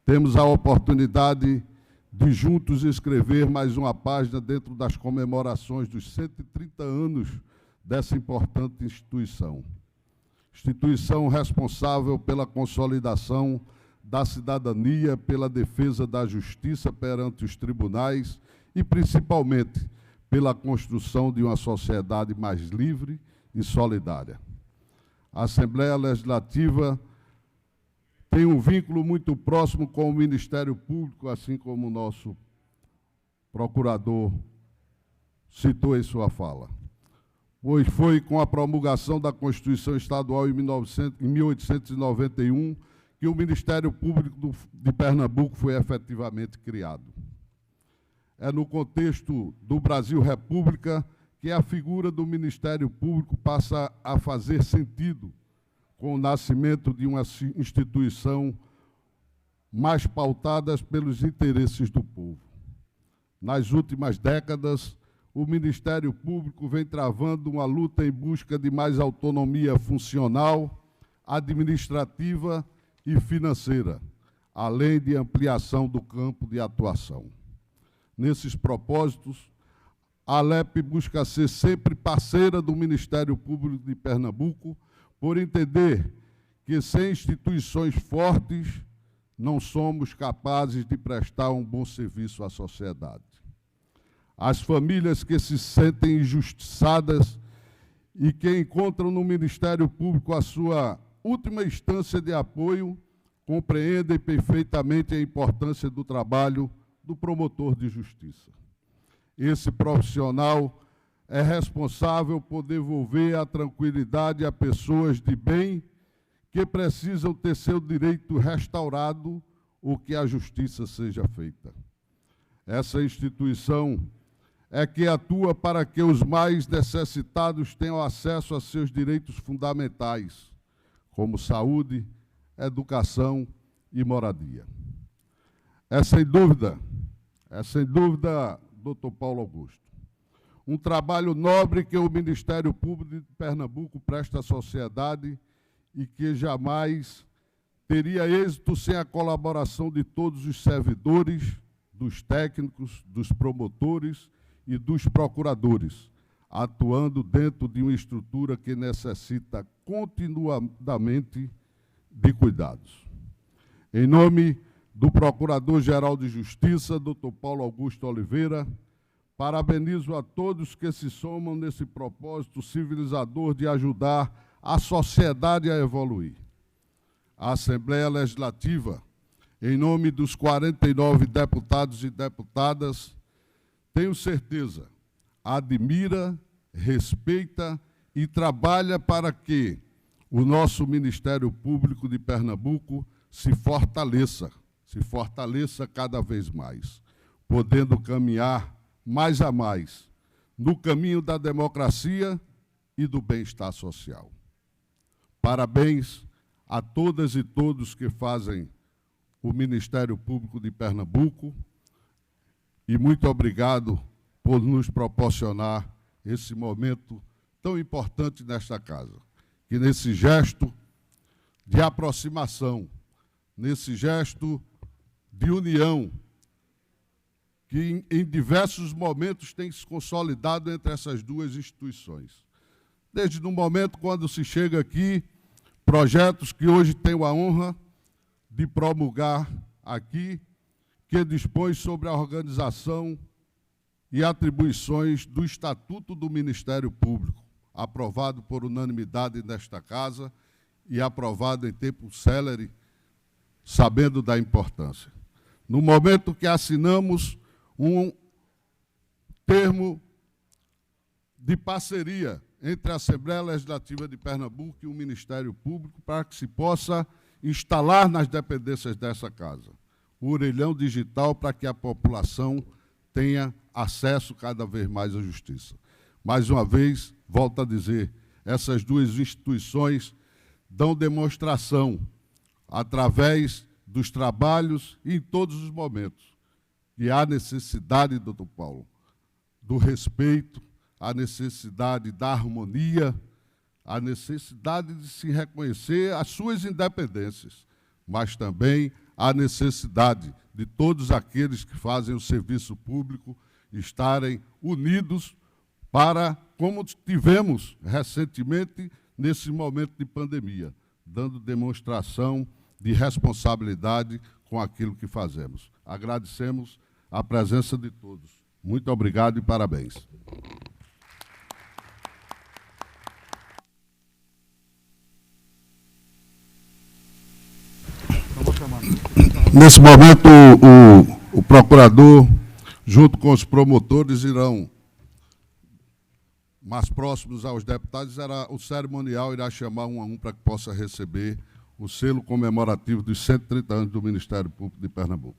Temos a oportunidade de juntos escrever mais uma página dentro das comemorações dos 130 anos dessa importante instituição. Instituição responsável pela consolidação da cidadania, pela defesa da justiça perante os tribunais e, principalmente, pela construção de uma sociedade mais livre e solidária. A Assembleia Legislativa tem um vínculo muito próximo com o Ministério Público, assim como o nosso procurador citou em sua fala. Pois foi com a promulgação da Constituição Estadual em 1891 que o Ministério Público de Pernambuco foi efetivamente criado. É no contexto do Brasil República que a figura do Ministério Público passa a fazer sentido, com o nascimento de uma instituição mais pautada pelos interesses do povo. Nas últimas décadas, o Ministério Público vem travando uma luta em busca de mais autonomia funcional, administrativa e financeira, além de ampliação do campo de atuação. Nesses propósitos, a ALEP busca ser sempre parceira do Ministério Público de Pernambuco, por entender que sem instituições fortes não somos capazes de prestar um bom serviço à sociedade. As famílias que se sentem injustiçadas e que encontram no Ministério Público a sua última instância de apoio, compreendem perfeitamente a importância do trabalho do promotor de justiça. Esse profissional é responsável por devolver a tranquilidade a pessoas de bem que precisam ter seu direito restaurado ou que a justiça seja feita. Essa instituição é que atua para que os mais necessitados tenham acesso a seus direitos fundamentais, como saúde, educação e moradia. É sem dúvida, doutor Paulo Augusto, um trabalho nobre que o Ministério Público de Pernambuco presta à sociedade e que jamais teria êxito sem a colaboração de todos os servidores dos técnicos, dos promotores e dos procuradores, atuando dentro de uma estrutura que necessita continuadamente de cuidados. Em nome do Procurador-Geral de Justiça, Dr. Paulo Augusto Oliveira, parabenizo a todos que se somam nesse propósito civilizador de ajudar a sociedade a evoluir. A Assembleia Legislativa, em nome dos 49 deputados e deputadas, tenho certeza, admira, respeita e trabalha para que o nosso Ministério Público de Pernambuco se fortaleça cada vez mais, podendo caminhar mais a mais no caminho da democracia e do bem-estar social. Parabéns a todas e todos que fazem o Ministério Público de Pernambuco e muito obrigado por nos proporcionar esse momento tão importante nesta casa, que nesse gesto de aproximação, nesse gesto de união, que em diversos momentos tem se consolidado entre essas duas instituições. Desde no momento quando se chega aqui, projetos que hoje tenho a honra de promulgar aqui, que dispõe sobre a organização e atribuições do Estatuto do Ministério Público, aprovado por unanimidade nesta casa e aprovado em tempo célere, sabendo da importância. No momento que assinamos um termo de parceria entre a Assembleia Legislativa de Pernambuco e o Ministério Público para que se possa instalar nas dependências dessa casa o orelhão digital para que a população tenha acesso cada vez mais à justiça. Mais uma vez, volto a dizer, essas duas instituições dão demonstração, através dos trabalhos e em todos os momentos, que há necessidade, doutor Paulo, do respeito, a necessidade da harmonia, a necessidade de se reconhecer as suas independências, mas também a necessidade de todos aqueles que fazem o serviço público estarem unidos para, como tivemos recentemente nesse momento de pandemia, dando demonstração de responsabilidade com aquilo que fazemos. Agradecemos a presença de todos. Muito obrigado e parabéns. Nesse momento, o procurador, junto com os promotores, irão, mais próximos aos deputados, o cerimonial irá chamar um a um para que possa receber o selo comemorativo dos 130 anos do Ministério Público de Pernambuco.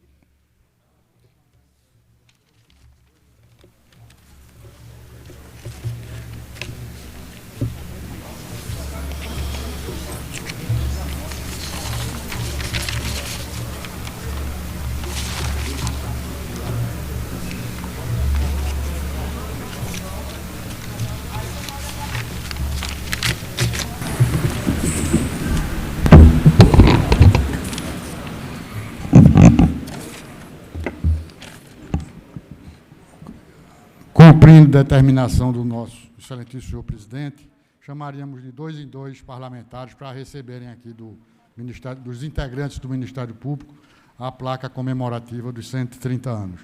Cumprindo determinação do nosso excelentíssimo senhor presidente, chamaríamos de 2 em 2 parlamentares para receberem aqui dos integrantes do Ministério Público a placa comemorativa dos 130 anos.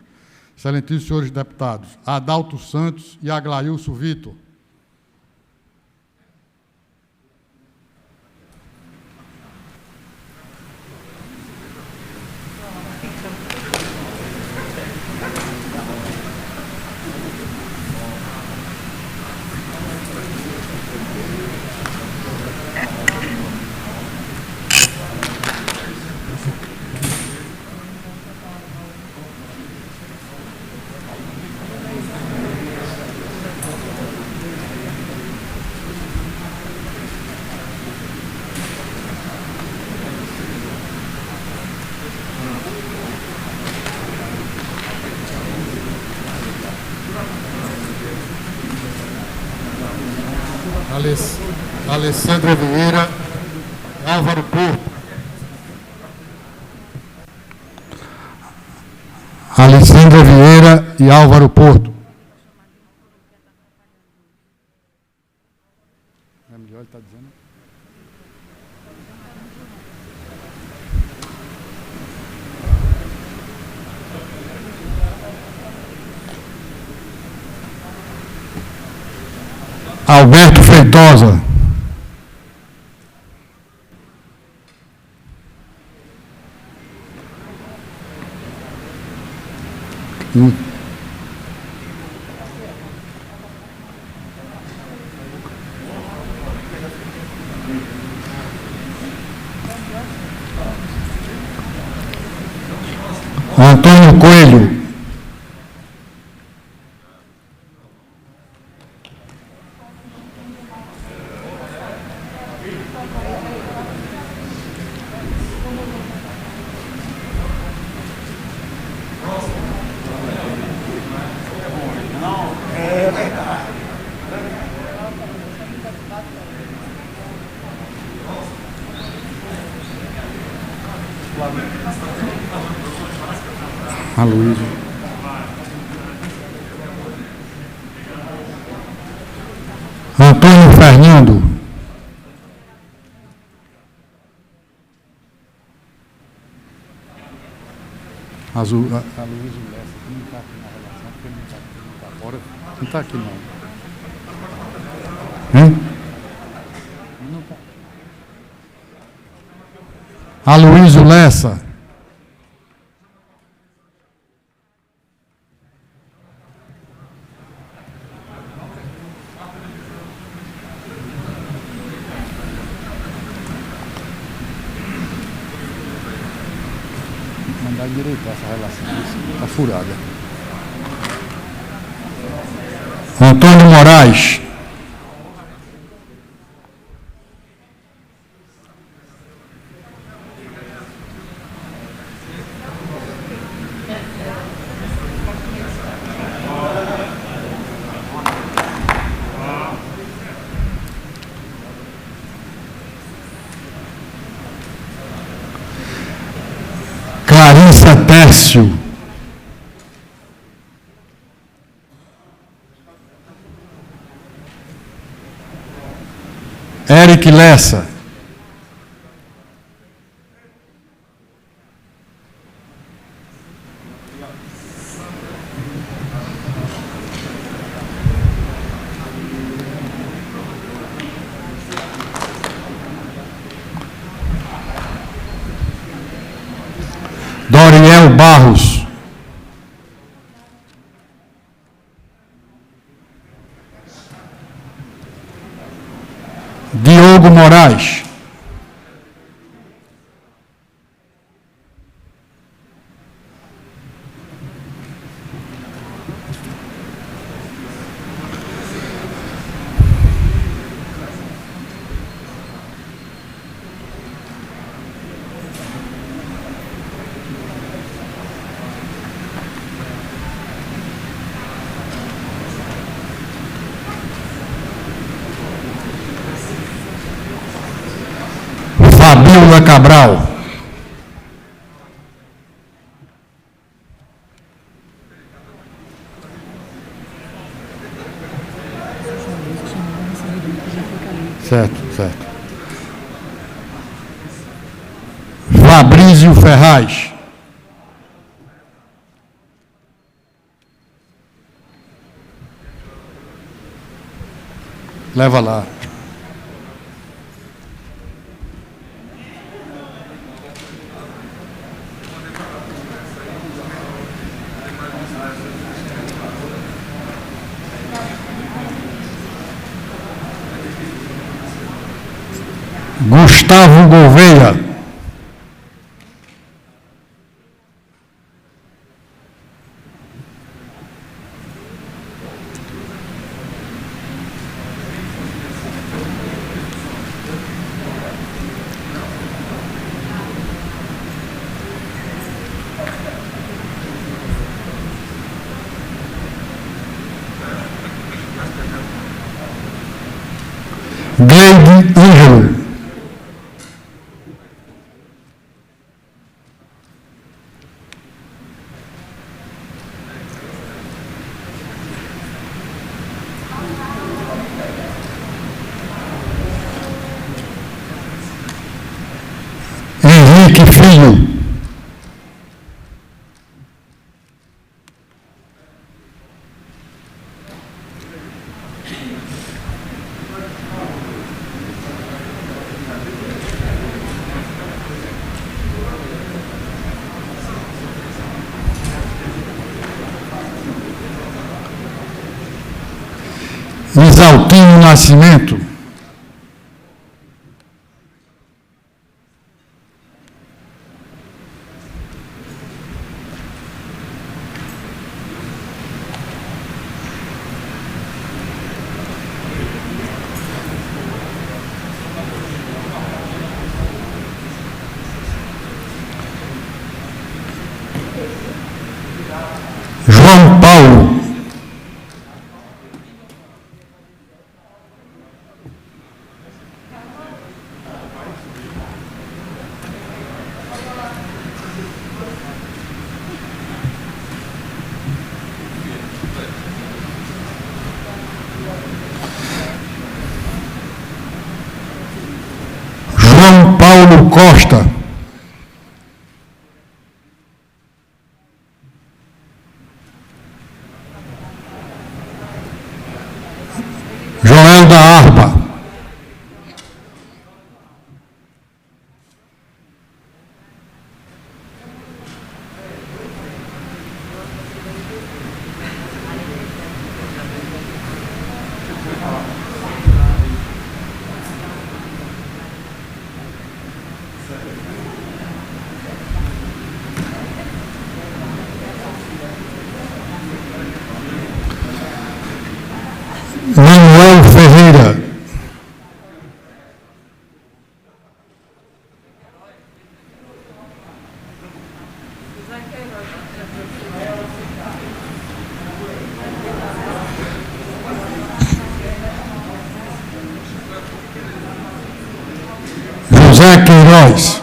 Excelentíssimos senhores deputados, Adalto Santos e Aglailson Vitor. Alessandra Vieira, Álvaro Porto. Sandra Vieira e Álvaro Porto. É melhor ele estar dizendo. Alberto Feitosa. Antônio Coelho. Aloysio. Antônio Fernando. Aloysio Lessa, que não está aqui na relação, porque ele não está fora. Não está aqui, não. Hein? Não está. Aloysio Lessa. Mandar direitar essa relação, está furada. Antônio Moraes. Clarissa Tércio. Eric Lessa. Doriel Barros. Diogo Moraes. Fabiola Cabral. Certo, certo. Fabrício Ferraz. Leva lá. Gustavo Gouveia. Gleide Ângelo. Henrique Filho. Isaltino Nascimento. João Paulo. João Paulo Costa. Joel da Harpa. Manuel Ferreira. José Queiroz.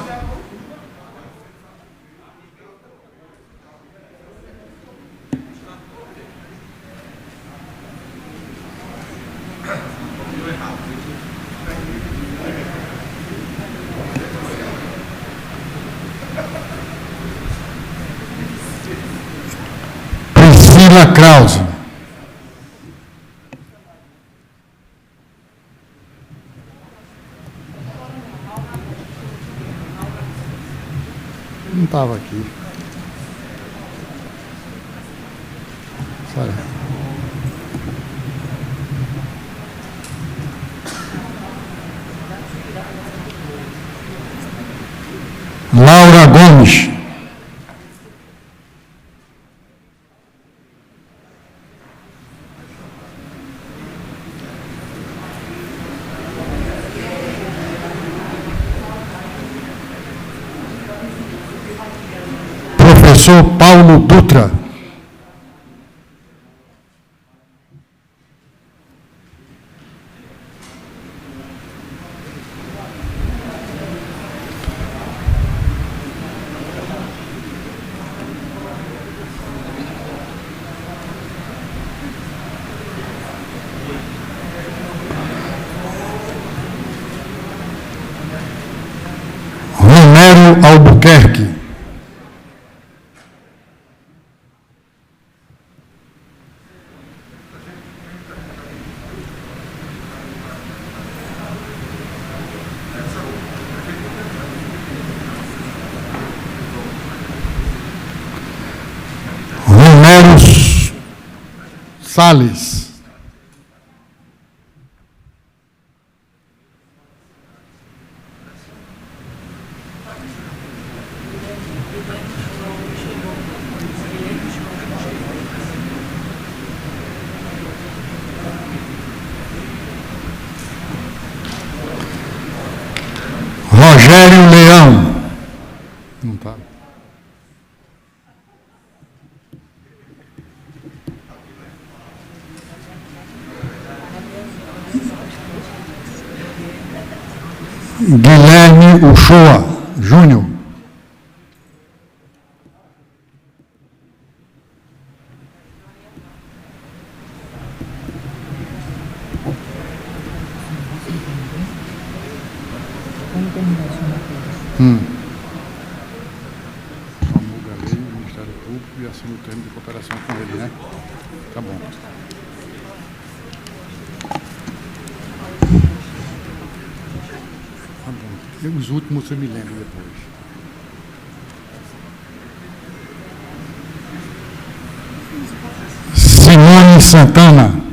Priscila Krause. Não estava aqui. Sai. Laura Gomes. Professor Paulo Dutra. Romero Albuquerque. Romero Salles. Rogério Leão. Não está. Guilherme Uchoa Júnior. assina o termo de cooperação com ele, né? Tá bom. Tá bom. E os últimos você me lembra depois. Simone Santana.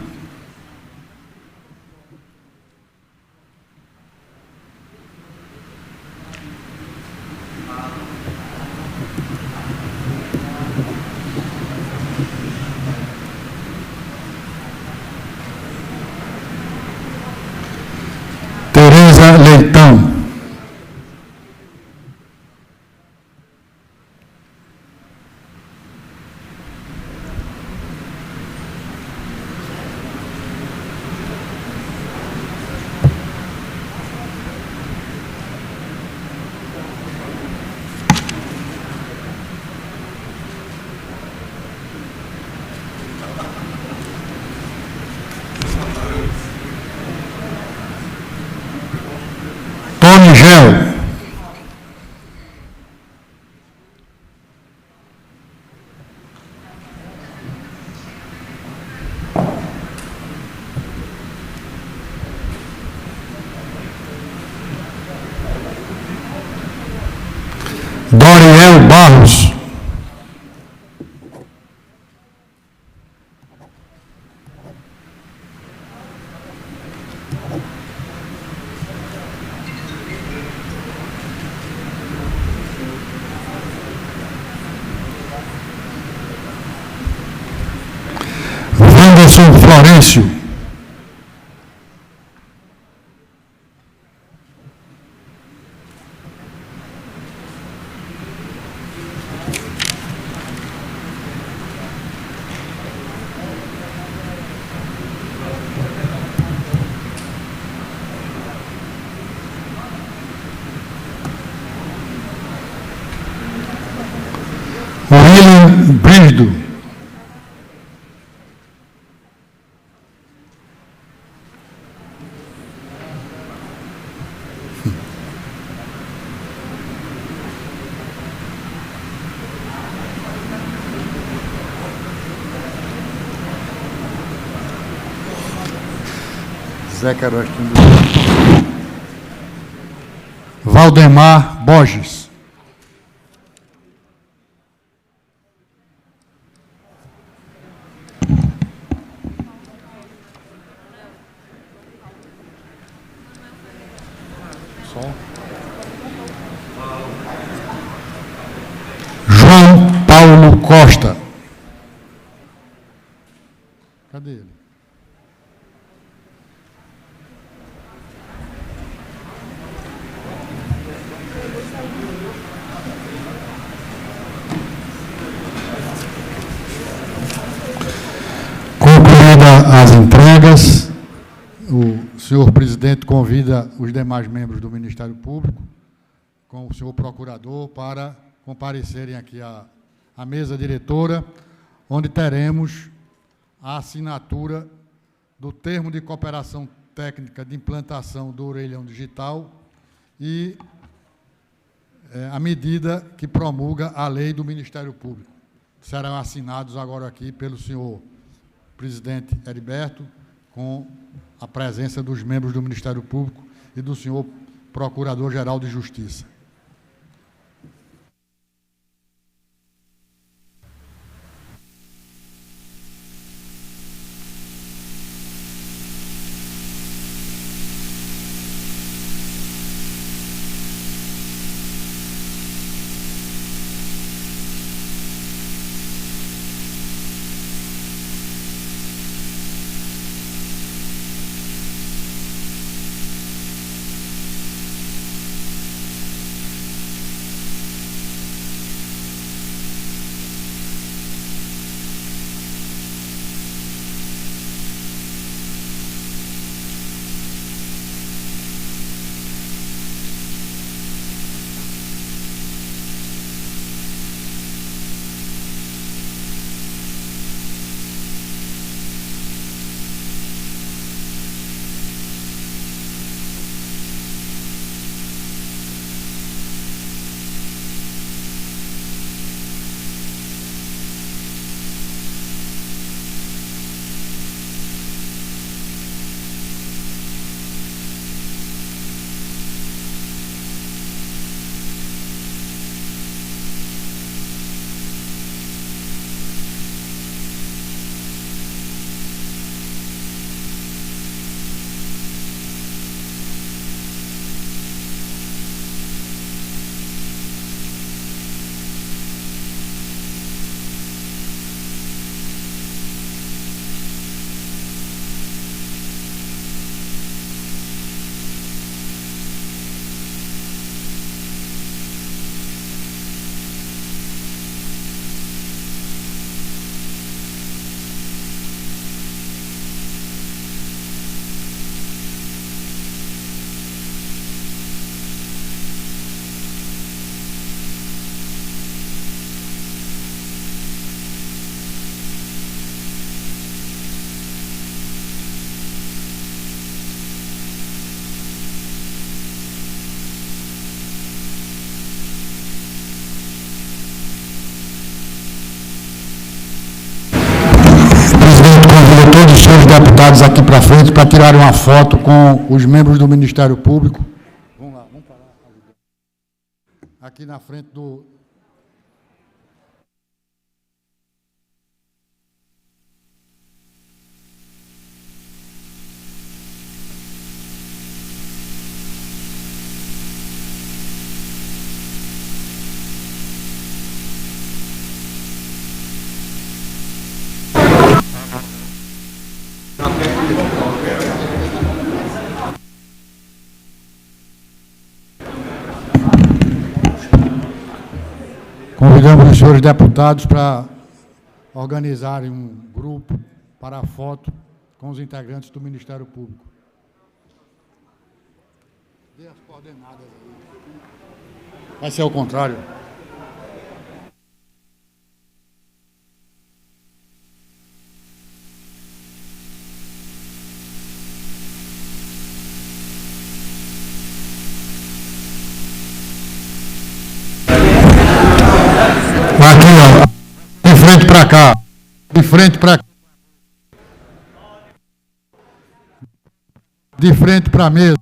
Tereza Leitão. Tony Gel. Doriel Barros. Wanderson Florencio. William Brígido. Zé Queiroz. Valdemar Borges. João Paulo Costa. Cadê ele? Concluídas as entregas, o senhor presidente convida os demais membros do Ministério Público, com o senhor procurador, para comparecerem aqui à mesa diretora, onde teremos a assinatura do termo de cooperação técnica de implantação do orelhão digital e a medida que promulga a lei do Ministério Público. Serão assinados agora aqui pelo senhor presidente Heriberto, com a presença dos membros do Ministério Público e do senhor Procurador-Geral de Justiça. deputados aqui para frente para tirarem uma foto com os membros do Ministério Público. Vamos lá, vamos parar. Aqui na frente do... Convidamos os senhores deputados para organizarem um grupo para a foto com os integrantes do Ministério Público. Dê as coordenadas aí. Vai ser ao contrário. Aqui, ó, de frente para cá, de frente para cá, de frente para a mesa.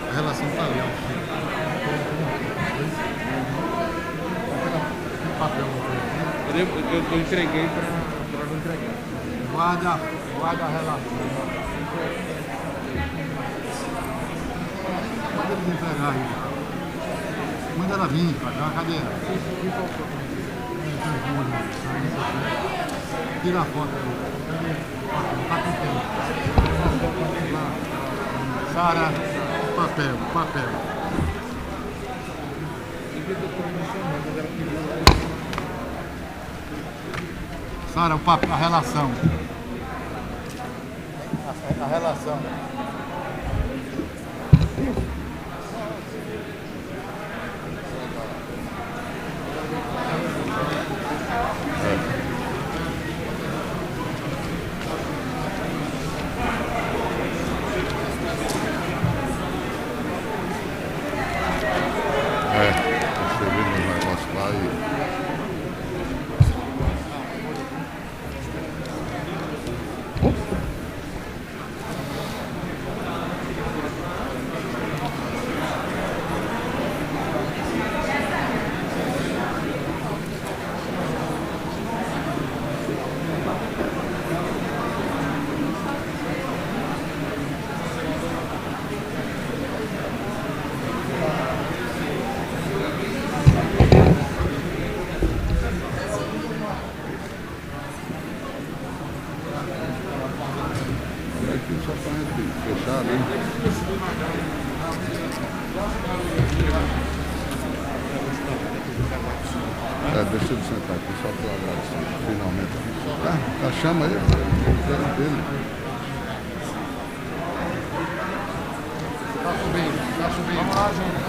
A relação está ali, Eu entreguei para não entregar. Guarda a relação. Manda eles entregar aí. Manda ela vir para cá, cadê ela? Tira a foto aí. Tá com tempo. Sara, papel. Sara, o papel, a relação. A relação. Você vê no negócio lá e... Só para fechar ali. Deixa ele sentar aqui só para agradecer, finalmente. A chama aí, dele. Tá subindo. Vamos lá, gente.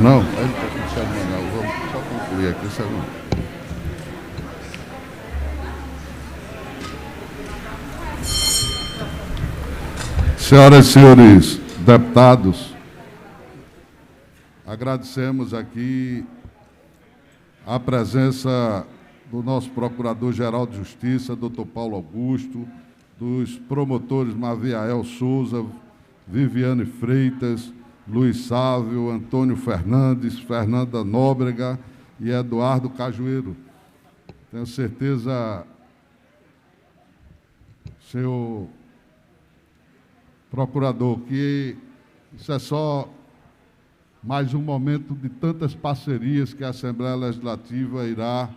Não, aí não está com cerimonial. Vamos só concluir aqui o cerimonial. Senhoras e senhores deputados, agradecemos aqui a presença do nosso Procurador-Geral de Justiça, doutor Paulo Augusto, dos promotores Maviael Souza, Viviane Freitas, Luiz Sávio, Antônio Fernandes, Fernanda Nóbrega e Eduardo Cajueiro. Tenho certeza, senhor procurador, que isso é só mais um momento de tantas parcerias que a Assembleia Legislativa irá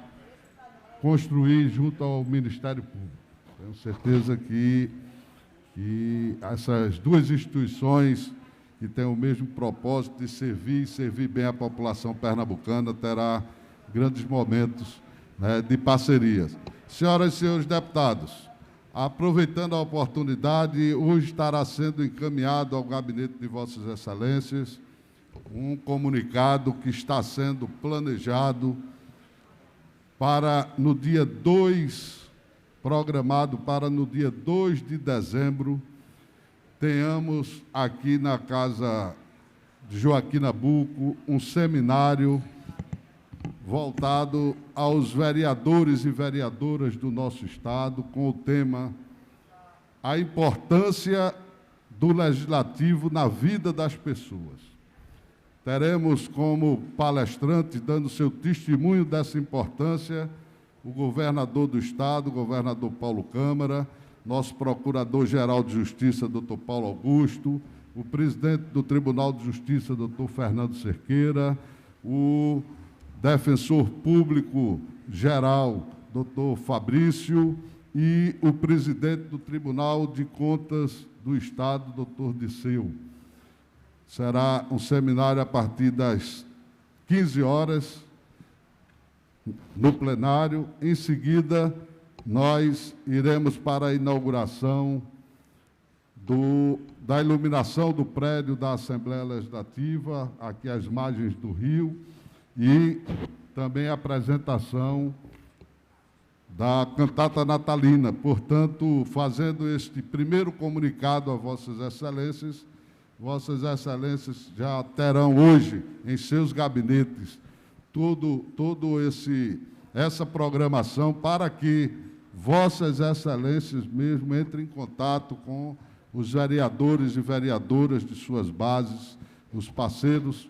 construir junto ao Ministério Público. Tenho certeza que essas duas instituições que têm o mesmo propósito de servir e servir bem a população pernambucana terá grandes momentos, né, de parcerias. Senhoras e senhores deputados, aproveitando a oportunidade, hoje estará sendo encaminhado ao gabinete de Vossas Excelências um comunicado que está sendo planejado para no dia 2, programado para no dia 2 de dezembro, tenhamos aqui na Casa de Joaquim Nabuco um seminário voltado aos vereadores e vereadoras do nosso Estado, com o tema A Importância do Legislativo na Vida das Pessoas. Teremos como palestrante, dando seu testemunho dessa importância, o governador do Estado, o governador Paulo Câmara, nosso Procurador-Geral de Justiça, doutor Paulo Augusto, o presidente do Tribunal de Justiça, doutor Fernando Cerqueira, o Defensor Público Geral, doutor Fabrício, e o presidente do Tribunal de Contas do Estado, doutor Disseu. Será um seminário a partir das 15 horas, no plenário. Em seguida, nós iremos para a inauguração da iluminação do prédio da Assembleia Legislativa, aqui às margens do rio, e também a apresentação da cantata natalina. Portanto, fazendo este primeiro comunicado a Vossas Excelências já terão hoje em seus gabinetes essa programação para que Vossas Excelências mesmo entrem em contato com os vereadores e vereadoras de suas bases, os parceiros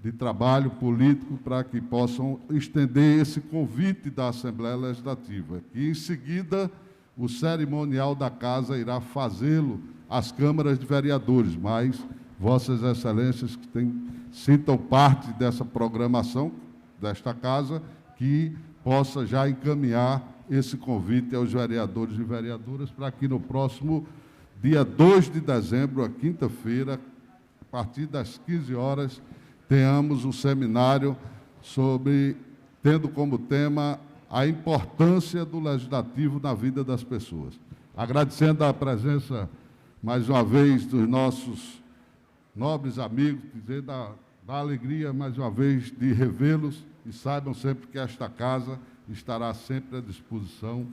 de trabalho político, para que possam estender esse convite da Assembleia Legislativa. E, em seguida, o cerimonial da Casa irá fazê-lo às câmaras de vereadores, mas Vossas Excelências que sintam parte dessa programação desta Casa, que possa já encaminhar esse convite aos vereadores e vereadoras para que no próximo dia 2 de dezembro, a quinta-feira, a partir das 15 horas, tenhamos um seminário tendo como tema a importância do Legislativo na vida das pessoas. Agradecendo a presença, mais uma vez, dos nossos nobres amigos, dizer da alegria, mais uma vez, de revê-los, e saibam sempre que esta Casa estará sempre à disposição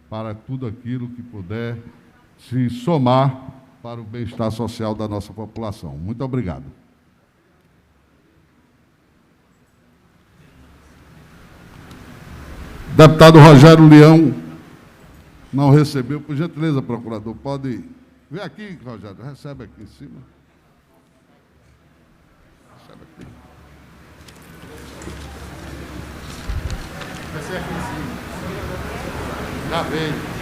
para tudo aquilo que puder se somar para o bem-estar social da nossa população. Muito obrigado. Deputado Rogério Leão não recebeu. Por gentileza, procurador, pode vir aqui, Rogério, recebe aqui em cima. Recebe aqui. Vai ser aqui em cima. Já veio.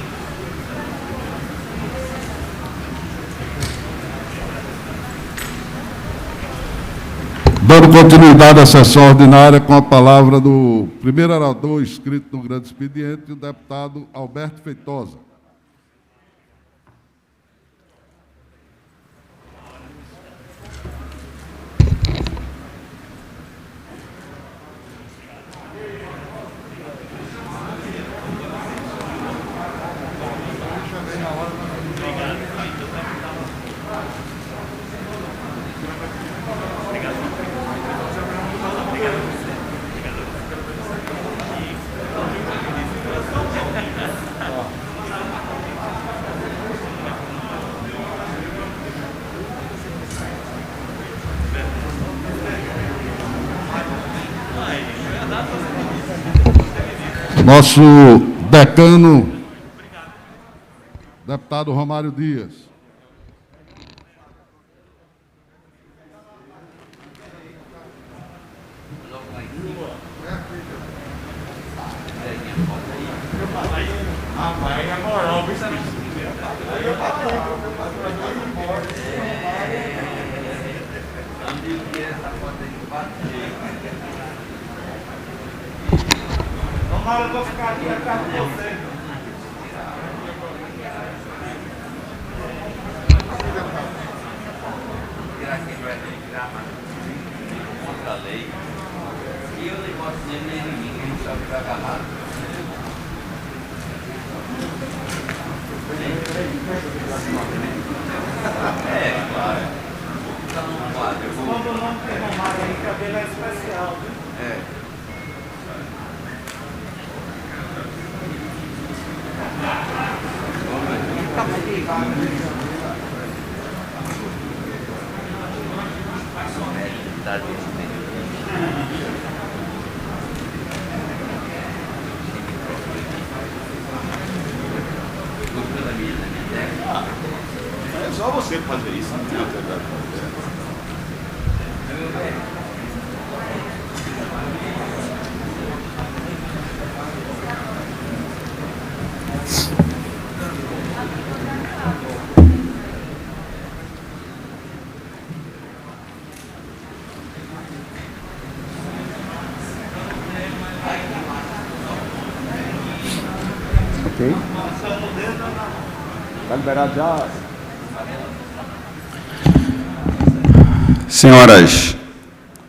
Dando continuidade à sessão ordinária, com a palavra do primeiro orador inscrito no grande expediente, o deputado Alberto Feitosa. Nosso decano, deputado Romário Dias. Eu vou ficar aqui atrás de você. Contra a lei. E o negócio dele nem ninguém sabe que está agarrado. É, claro. Está no quadro. Quando o nome tem Romário aí, cabelo é especial, viu? É. É só você fazer isso, não tem outra coisa. Ok? Está liberado já? Senhoras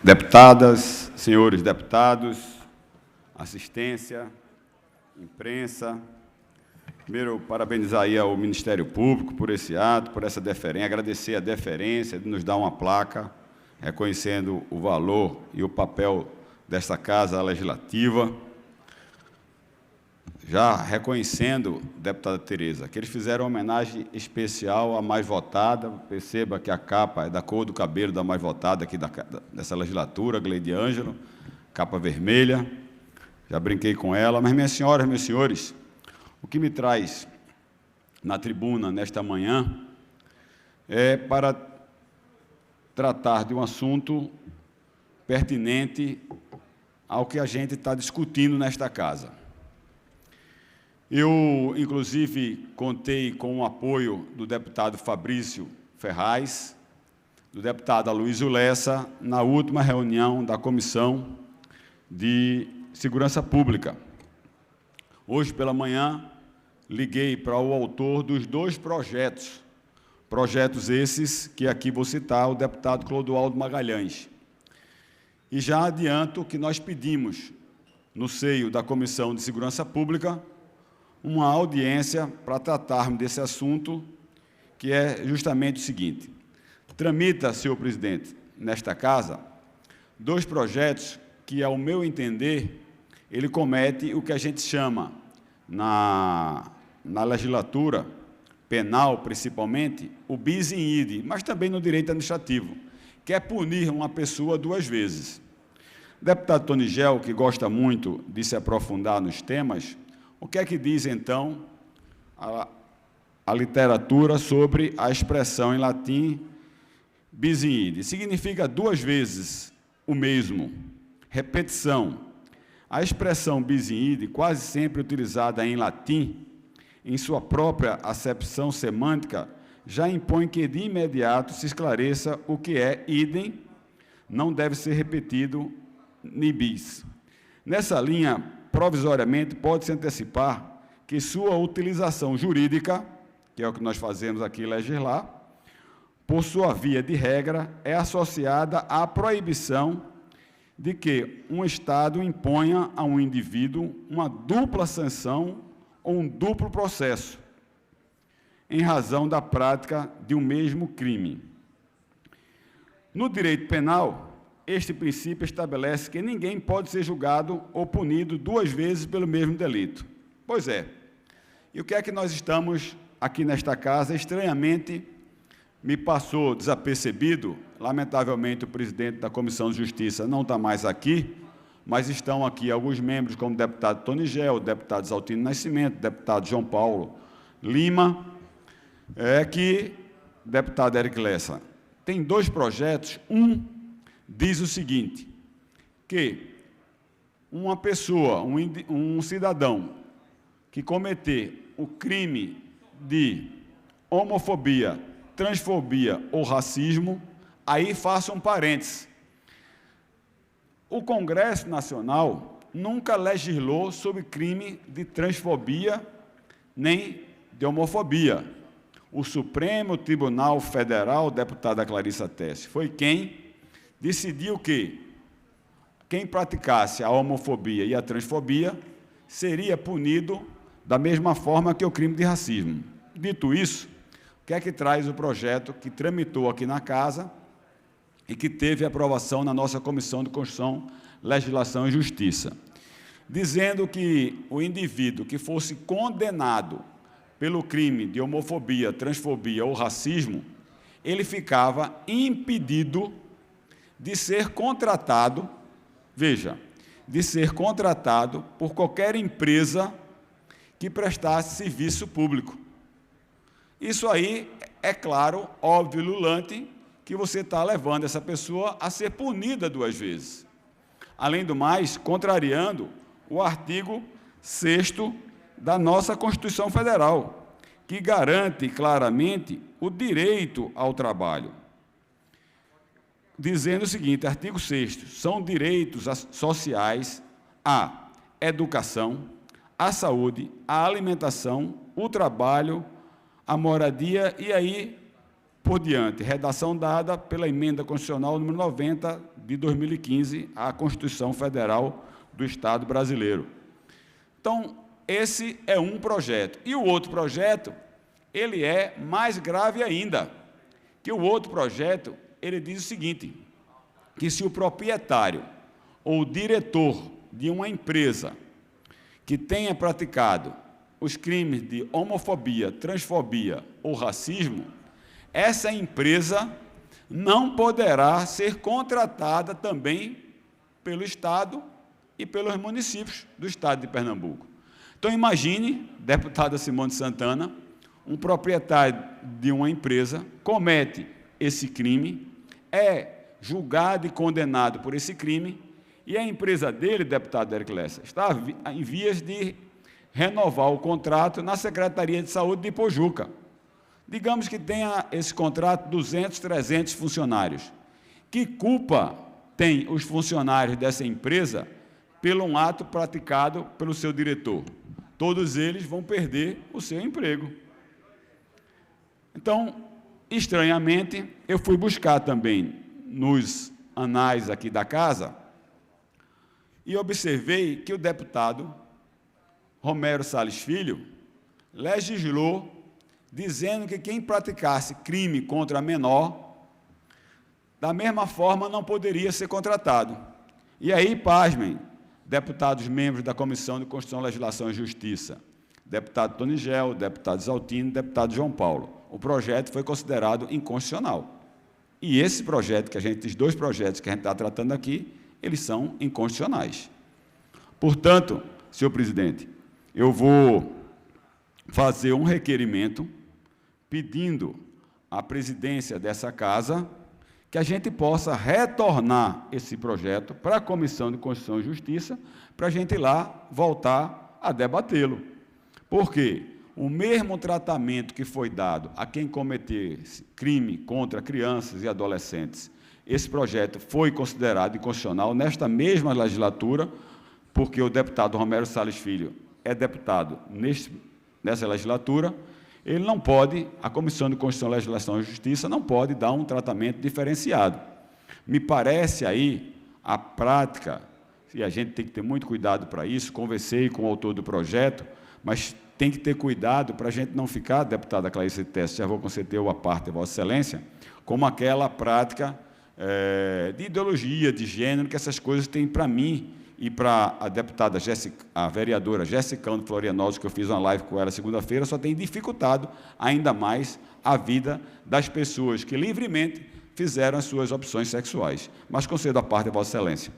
deputadas, senhores deputados, assistência, imprensa, primeiro, parabenizar aí ao Ministério Público por esse ato, por essa deferência, agradecer a deferência de nos dar uma placa reconhecendo o valor e o papel desta Casa Legislativa, já reconhecendo, deputada Tereza, que eles fizeram uma homenagem especial à mais votada. Perceba que a capa é da cor do cabelo da mais votada aqui dessa legislatura, Gleide Ângelo, capa vermelha. Já brinquei com ela, mas, minhas senhoras, meus senhores, o que me traz na tribuna nesta manhã é para tratar de um assunto pertinente ao que a gente está discutindo nesta casa. Eu, inclusive, contei com o apoio do deputado Fabrício Ferraz, do deputado Aloysio Lessa, na última reunião da Comissão de Segurança Pública. Hoje, pela manhã, liguei para o autor dos dois projetos esses que aqui vou citar, o deputado Clodoaldo Magalhães. E já adianto que nós pedimos, no seio da Comissão de Segurança Pública, uma audiência para tratarmos desse assunto, que é justamente o seguinte: tramita, senhor presidente, nesta casa, dois projetos que, ao meu entender, ele comete o que a gente chama, na legislatura penal, principalmente, o bis in idem, mas também no direito administrativo, que é punir uma pessoa duas vezes. O deputado Tonigel, que gosta muito de se aprofundar nos temas, o que é que diz, então, a literatura sobre a expressão em latim bis in idem? Significa duas vezes o mesmo, repetição. A expressão bis in idem, quase sempre utilizada em latim, em sua própria acepção semântica, já impõe que de imediato se esclareça o que é idem, não deve ser repetido ni bis. Nessa linha, provisoriamente, pode-se antecipar que sua utilização jurídica, que é o que nós fazemos aqui legislar, por sua via de regra, é associada à proibição de que um Estado imponha a um indivíduo uma dupla sanção ou um duplo processo, em razão da prática de um mesmo crime. No direito penal, este princípio estabelece que ninguém pode ser julgado ou punido duas vezes pelo mesmo delito. Pois é. E o que é que nós estamos aqui nesta casa? Estranhamente, me passou desapercebido, lamentavelmente o presidente da Comissão de Justiça não está mais aqui, mas estão aqui alguns membros, como o deputado Tony Gel, o deputado Zaltino Nascimento, o deputado João Paulo Lima, deputado Eric Lessa, tem 2 projetos. Um diz o seguinte, que uma pessoa, um cidadão que cometer o crime de homofobia, transfobia ou racismo, aí faça um parênteses. O Congresso Nacional nunca legislou sobre crime de transfobia nem de homofobia. O Supremo Tribunal Federal, deputada Clarissa Tesse, foi quem decidiu que quem praticasse a homofobia e a transfobia seria punido da mesma forma que o crime de racismo. Dito isso, o que é que traz o projeto que tramitou aqui na Casa e que teve aprovação na nossa Comissão de Constituição, Legislação e Justiça? Dizendo que o indivíduo que fosse condenado pelo crime de homofobia, transfobia ou racismo, ele ficava impedido de ser contratado, veja, de ser contratado por qualquer empresa que prestasse serviço público. Isso aí é claro, óbvio, lulante, que você está levando essa pessoa a ser punida 2 vezes. Além do mais, contrariando o artigo 6º da nossa Constituição Federal, que garante claramente o direito ao trabalho. Dizendo o seguinte, artigo 6º, são direitos sociais à educação, à saúde, à alimentação, o trabalho, a moradia e aí por diante. Redação dada pela Emenda Constitucional número 90 de 2015 à Constituição Federal do Estado brasileiro. Então, esse é um projeto. E o outro projeto, ele é mais grave ainda, que o outro projeto, ele diz o seguinte, que se o proprietário ou o diretor de uma empresa que tenha praticado os crimes de homofobia, transfobia ou racismo, essa empresa não poderá ser contratada também pelo Estado e pelos municípios do Estado de Pernambuco. Então, imagine, deputada Simone Santana, um proprietário de uma empresa comete esse crime, é julgado e condenado por esse crime, e a empresa dele, deputado Eric Lessa, está em vias de renovar o contrato na Secretaria de Saúde de Pojuca. Digamos que tenha esse contrato 200, 300 funcionários. Que culpa tem os funcionários dessa empresa pelo um ato praticado pelo seu diretor? Todos eles vão perder o seu emprego. Então, estranhamente, eu fui buscar também nos anais aqui da Casa e observei que o deputado Romero Salles Filho legislou dizendo que quem praticasse crime contra menor, da mesma forma, não poderia ser contratado. E aí, pasmem, deputados membros da Comissão de Constituição, Legislação e Justiça, deputado Tony Gel, deputado Zaltino, deputado João Paulo, o projeto foi considerado inconstitucional. E esse projeto, esses 2 projetos que a gente está tratando aqui, eles são inconstitucionais. Portanto, senhor presidente, eu vou fazer um requerimento pedindo à presidência dessa Casa que a gente possa retornar esse projeto para a Comissão de Constituição e Justiça, para a gente ir lá voltar a debatê-lo. Por quê? O mesmo tratamento que foi dado a quem cometer crime contra crianças e adolescentes, esse projeto foi considerado inconstitucional nesta mesma legislatura, porque o deputado Romero Salles Filho é deputado nessa legislatura, ele não pode, a Comissão de Constituição, Legislação e Justiça não pode dar um tratamento diferenciado. Me parece aí a prática, e a gente tem que ter muito cuidado para isso, conversei com o autor do projeto, mas tem que ter cuidado para a gente não ficar, deputada Clarissa Tesse, já vou conceder a parte de Vossa Excelência, como aquela prática de ideologia, de gênero, que essas coisas têm para mim e para a deputada a vereadora Jessicão de Florianópolis, que eu fiz uma live com ela segunda-feira, só tem dificultado ainda mais a vida das pessoas que livremente fizeram as suas opções sexuais. Mas concedo a parte de Vossa Excelência.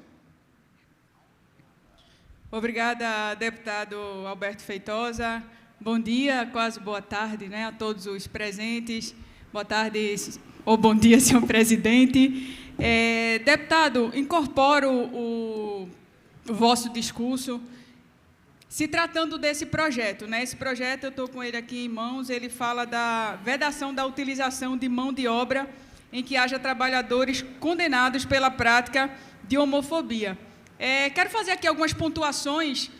Obrigada, deputado Alberto Feitosa. Bom dia, quase boa tarde, né, a todos os presentes. Boa tarde, ou bom dia, senhor presidente. Deputado, incorporo o vosso discurso. Se tratando desse projeto, né, esse projeto, eu estou com ele aqui em mãos, ele fala da vedação da utilização de mão de obra em que haja trabalhadores condenados pela prática de homofobia. Quero fazer aqui algumas pontuações,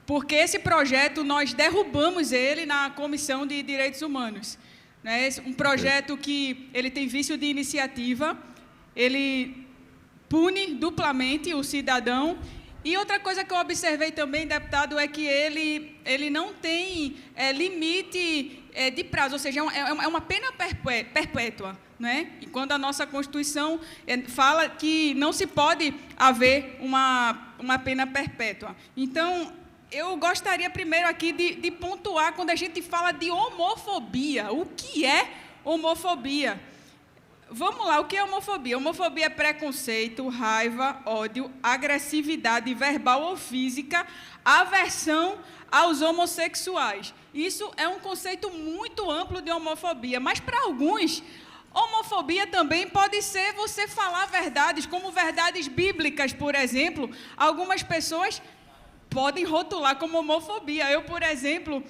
porque esse projeto, nós derrubamos ele na Comissão de Direitos Humanos. Né? Um projeto que ele tem vício de iniciativa, ele pune duplamente o cidadão. E outra coisa que eu observei também, deputado, é que ele não tem limite de prazo, ou seja, é uma pena perpétua. Né? E quando a nossa Constituição fala que não se pode haver uma pena perpétua. Então, eu gostaria primeiro aqui de pontuar quando a gente fala de homofobia. O que é homofobia? Vamos lá, o que é homofobia? Homofobia é preconceito, raiva, ódio, agressividade verbal ou física, aversão aos homossexuais. Isso é um conceito muito amplo de homofobia, mas para alguns, homofobia também pode ser você falar verdades, como verdades bíblicas, por exemplo. Algumas pessoas podem rotular como homofobia. Eu, por exemplo,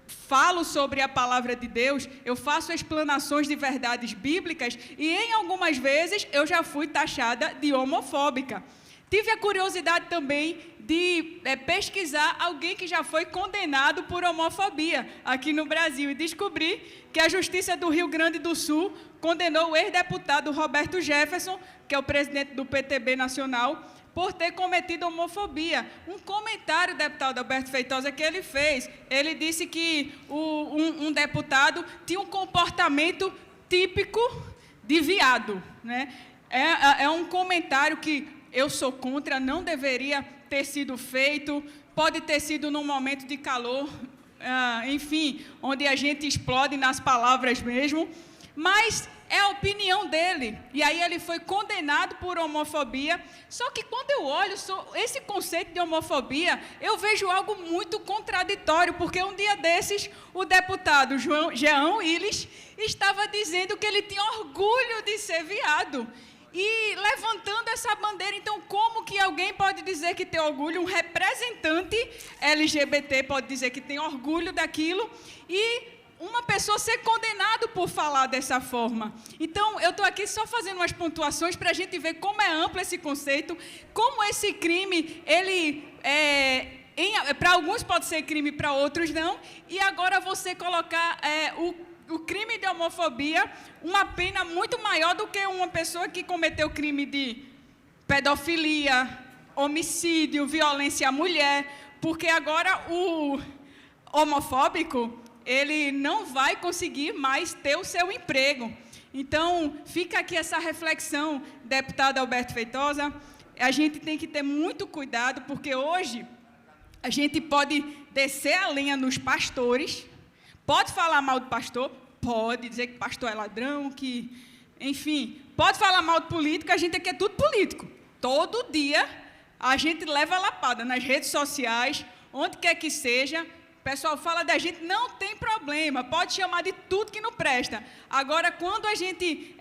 falo sobre a palavra de Deus, eu faço explanações de verdades bíblicas e, em algumas vezes, eu já fui taxada de homofóbica. Tive a curiosidade também de pesquisar alguém que já foi condenado por homofobia aqui no Brasil e descobri que a Justiça do Rio Grande do Sul condenou o ex-deputado Roberto Jefferson, que é o presidente do PTB nacional, por ter cometido homofobia. Um comentário, deputado Alberto Feitosa, que ele fez, ele disse que um deputado tinha um comportamento típico de viado. Né? É um comentário que eu sou contra, não deveria ter sido feito, pode ter sido num momento de calor, enfim, onde a gente explode nas palavras mesmo, mas é a opinião dele, e aí ele foi condenado por homofobia. Só que quando eu olho esse conceito de homofobia, eu vejo algo muito contraditório, porque um dia desses, o deputado Jean Willis estava dizendo que ele tinha orgulho de ser viado, e levantando essa bandeira. Então, como que alguém pode dizer que tem orgulho, um representante LGBT pode dizer que tem orgulho daquilo, e uma pessoa ser condenado por falar dessa forma? Então, eu estou aqui só fazendo umas pontuações para a gente ver como é amplo esse conceito, como esse crime, ele para alguns pode ser crime, para outros não, e agora você colocar o crime de homofobia, uma pena muito maior do que uma pessoa que cometeu crime de pedofilia, homicídio, violência à mulher, porque agora o homofóbico, ele não vai conseguir mais ter o seu emprego. Então, fica aqui essa reflexão, deputado Alberto Feitosa, a gente tem que ter muito cuidado, porque hoje a gente pode descer a lenha nos pastores, pode falar mal do pastor, pode dizer que pastor é ladrão, que, enfim, pode falar mal do político, a gente aqui é tudo político. Todo dia a gente leva lapada nas redes sociais, onde quer que seja, o pessoal fala da gente, não tem problema, pode chamar de tudo que não presta. Agora, quando a gente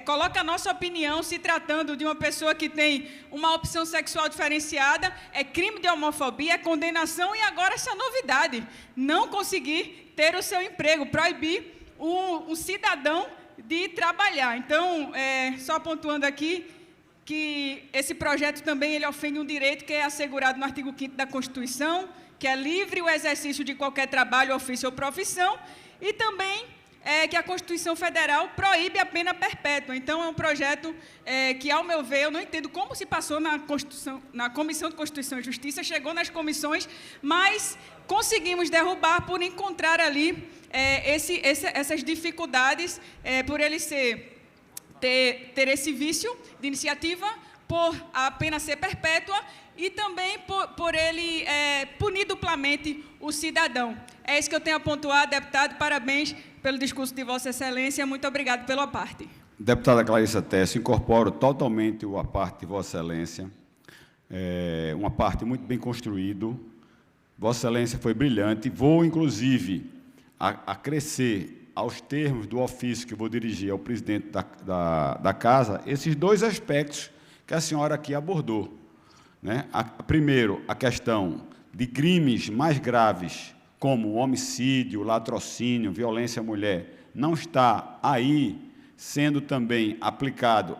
coloca a nossa opinião se tratando de uma pessoa que tem uma opção sexual diferenciada, é crime de homofobia, é condenação, e agora essa novidade, não conseguir ter o seu emprego, proibir um cidadão de trabalhar. Então, só pontuando aqui, que esse projeto também ele ofende um direito que é assegurado no artigo 5º da Constituição, que é livre o exercício de qualquer trabalho, ofício ou profissão, e também que a Constituição Federal proíbe a pena perpétua. Então, é um projeto que, ao meu ver, eu não entendo como se passou na Comissão de Constituição e Justiça, chegou nas comissões, mas conseguimos derrubar por encontrar ali essas dificuldades, por ele ter esse vício de iniciativa, por a pena ser perpétua, e também por ele punir duplamente o cidadão. É isso que eu tenho a pontuar, deputado. Parabéns pelo discurso de Vossa Excelência. Muito obrigado pela parte. Deputada Clarissa Tesse, incorporo totalmente a parte de Vossa Excelência. uma parte muito bem construído. Vossa Excelência foi brilhante. Vou, inclusive, acrescer aos termos do ofício que vou dirigir ao presidente da Casa, esses dois aspectos que a senhora aqui abordou, né? Primeiro, a questão de crimes mais graves, como homicídio, latrocínio, violência à mulher, não está aí sendo também aplicado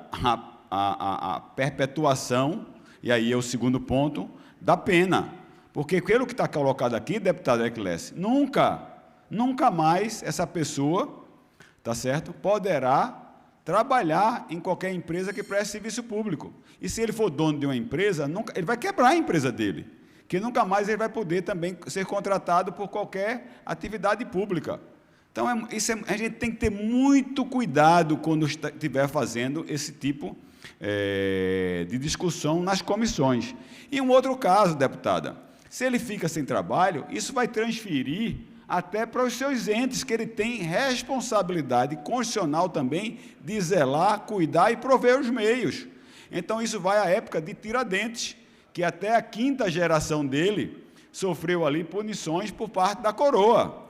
a perpetuação, e aí é o segundo ponto, da pena. Porque pelo que está colocado aqui, deputado Herculesse, nunca mais essa pessoa, tá certo, poderá trabalhar em qualquer empresa que preste serviço público. E se ele for dono de uma empresa, ele vai quebrar a empresa dele, que nunca mais ele vai poder também ser contratado por qualquer atividade pública. Então, a gente tem que ter muito cuidado quando estiver fazendo esse tipo de discussão nas comissões. E um outro caso, deputada, se ele fica sem trabalho, isso vai transferir até para os seus entes, que ele tem responsabilidade constitucional também de zelar, cuidar e prover os meios. Então, isso vai à época de Tiradentes, que até a 5ª geração dele sofreu ali punições por parte da coroa.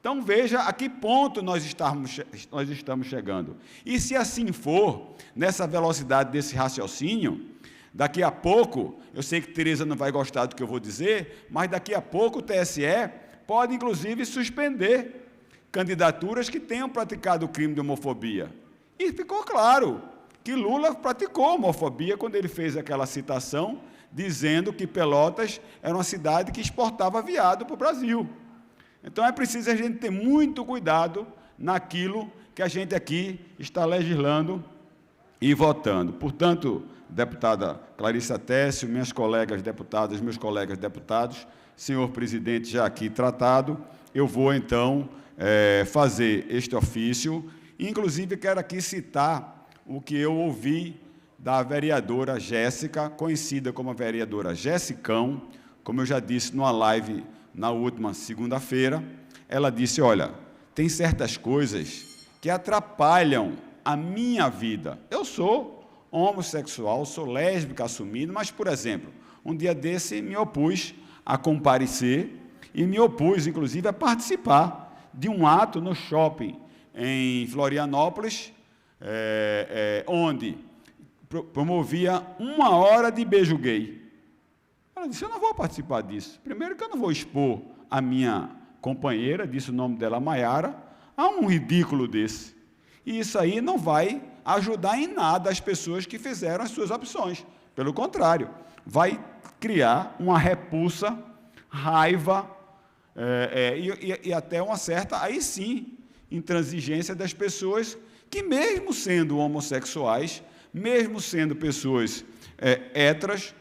Então, veja a que ponto nós estamos chegando. E se assim for, nessa velocidade desse raciocínio, daqui a pouco, eu sei que Tereza não vai gostar do que eu vou dizer, mas daqui a pouco o TSE pode, inclusive, suspender candidaturas que tenham praticado o crime de homofobia. E ficou claro que Lula praticou homofobia quando ele fez aquela citação dizendo que Pelotas era uma cidade que exportava viado para o Brasil. Então, é preciso a gente ter muito cuidado naquilo que a gente aqui está legislando e votando. Portanto, deputada Clarissa Técio, minhas colegas deputadas, meus colegas deputados, senhor presidente já aqui tratado, eu vou, então, fazer este ofício. Inclusive, quero aqui citar o que eu ouvi da vereadora Jéssica, conhecida como a vereadora Jessicão, como eu já disse numa live na última segunda-feira. Ela disse, olha, tem certas coisas que atrapalham a minha vida. Eu sou homossexual, sou lésbica assumida, mas, por exemplo, um dia desse me opus a comparecer e me opus, inclusive, a participar de um ato no shopping em Florianópolis, onde promovia 1 hora de beijo gay. Ela disse, eu não vou participar disso. Primeiro que eu não vou expor a minha companheira, disse o nome dela, Maiara, a um ridículo desse. E isso aí não vai ajudar em nada as pessoas que fizeram as suas opções. Pelo contrário, vai criar uma repulsa, raiva e até uma certa, aí sim, intransigência das pessoas que, mesmo sendo homossexuais, mesmo sendo pessoas héteras,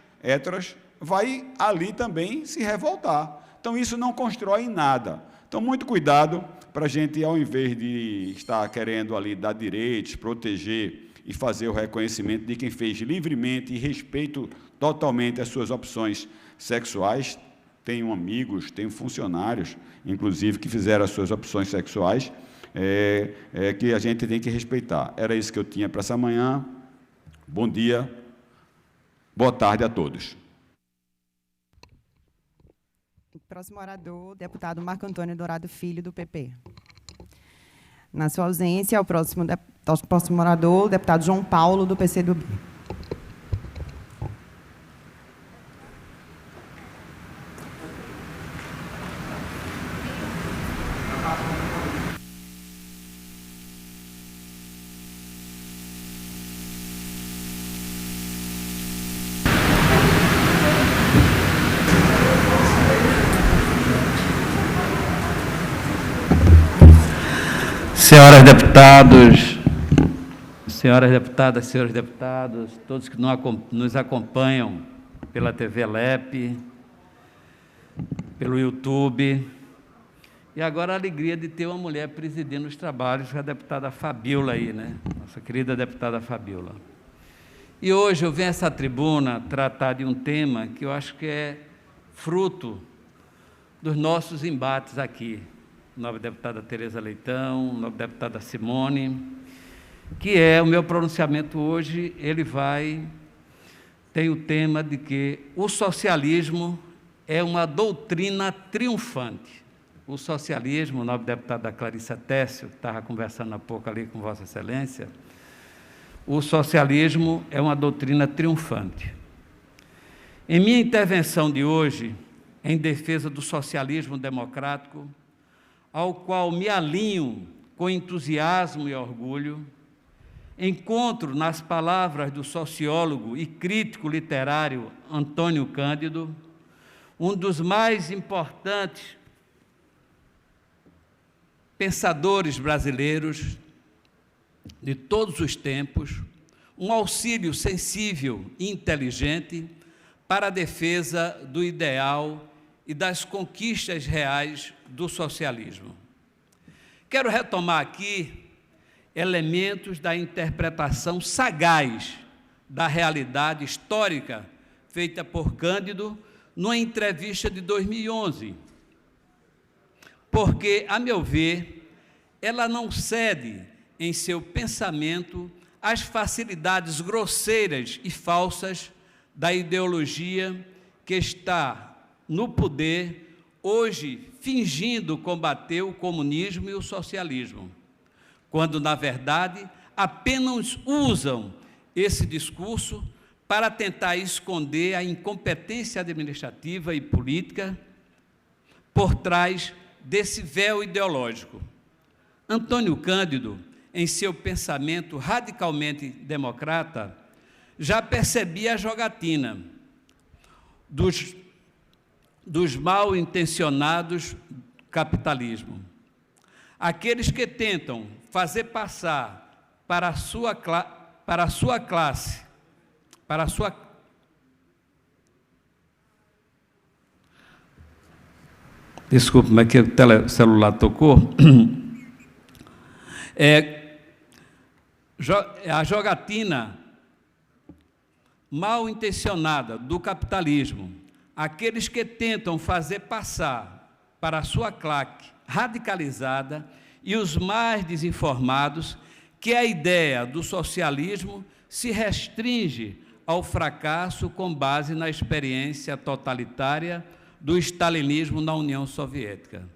vai ali também se revoltar. Então, isso não constrói nada. Então, muito cuidado para a gente, ao invés de estar querendo ali dar direitos, proteger e fazer o reconhecimento de quem fez livremente e respeito totalmente as suas opções sexuais. Tenho amigos, tenho funcionários, inclusive, que fizeram as suas opções sexuais, que a gente tem que respeitar. Era isso que eu tinha para essa manhã. Bom dia, boa tarde a todos. Próximo orador, deputado Marco Antônio Dourado Filho, do PP. Na sua ausência, o próximo orador, o deputado João Paulo, do PCdoB. Senhoras deputadas, senhores deputados, todos que nos acompanham pela TV LEP, pelo YouTube, e agora a alegria de ter uma mulher presidindo os trabalhos, a deputada Fabiola aí, né? Nossa querida deputada Fabiola. E hoje eu venho a essa tribuna tratar de um tema que eu acho que é fruto dos nossos embates aqui, nobre deputada Tereza Leitão, nobre deputada Simone, que é o meu pronunciamento hoje, ele vai tem o tema de que o socialismo é uma doutrina triunfante. O socialismo, o nobre deputada Clarissa Técio, que estava conversando há pouco ali com Vossa Excelência, o socialismo é uma doutrina triunfante. Em minha intervenção de hoje, em defesa do socialismo democrático, ao qual me alinho com entusiasmo e orgulho, encontro nas palavras do sociólogo e crítico literário Antônio Cândido, um dos mais importantes pensadores brasileiros de todos os tempos, um auxílio sensível e inteligente para a defesa do ideal e das conquistas reais do socialismo. Quero retomar aqui elementos da interpretação sagaz da realidade histórica feita por Cândido numa entrevista de 2011, porque, a meu ver, ela não cede em seu pensamento às facilidades grosseiras e falsas da ideologia que está no poder hoje, fingindo combater o comunismo e o socialismo, quando, na verdade, apenas usam esse discurso para tentar esconder a incompetência administrativa e política por trás desse véu ideológico. Antônio Cândido, em seu pensamento radicalmente democrata, já percebia a jogatina dos mal-intencionados capitalismo. Aqueles que tentam fazer passar para a sua classe, desculpe, mas que o celular tocou. A jogatina mal intencionada do capitalismo, aqueles que tentam fazer passar para a sua claque radicalizada e os mais desinformados que a ideia do socialismo se restringe ao fracasso com base na experiência totalitária do stalinismo na União Soviética.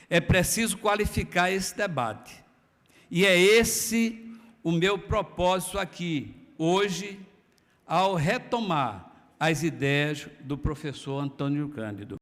É preciso qualificar esse debate. E é esse o meu propósito aqui, hoje, ao retomar as ideias do professor Antônio Cândido.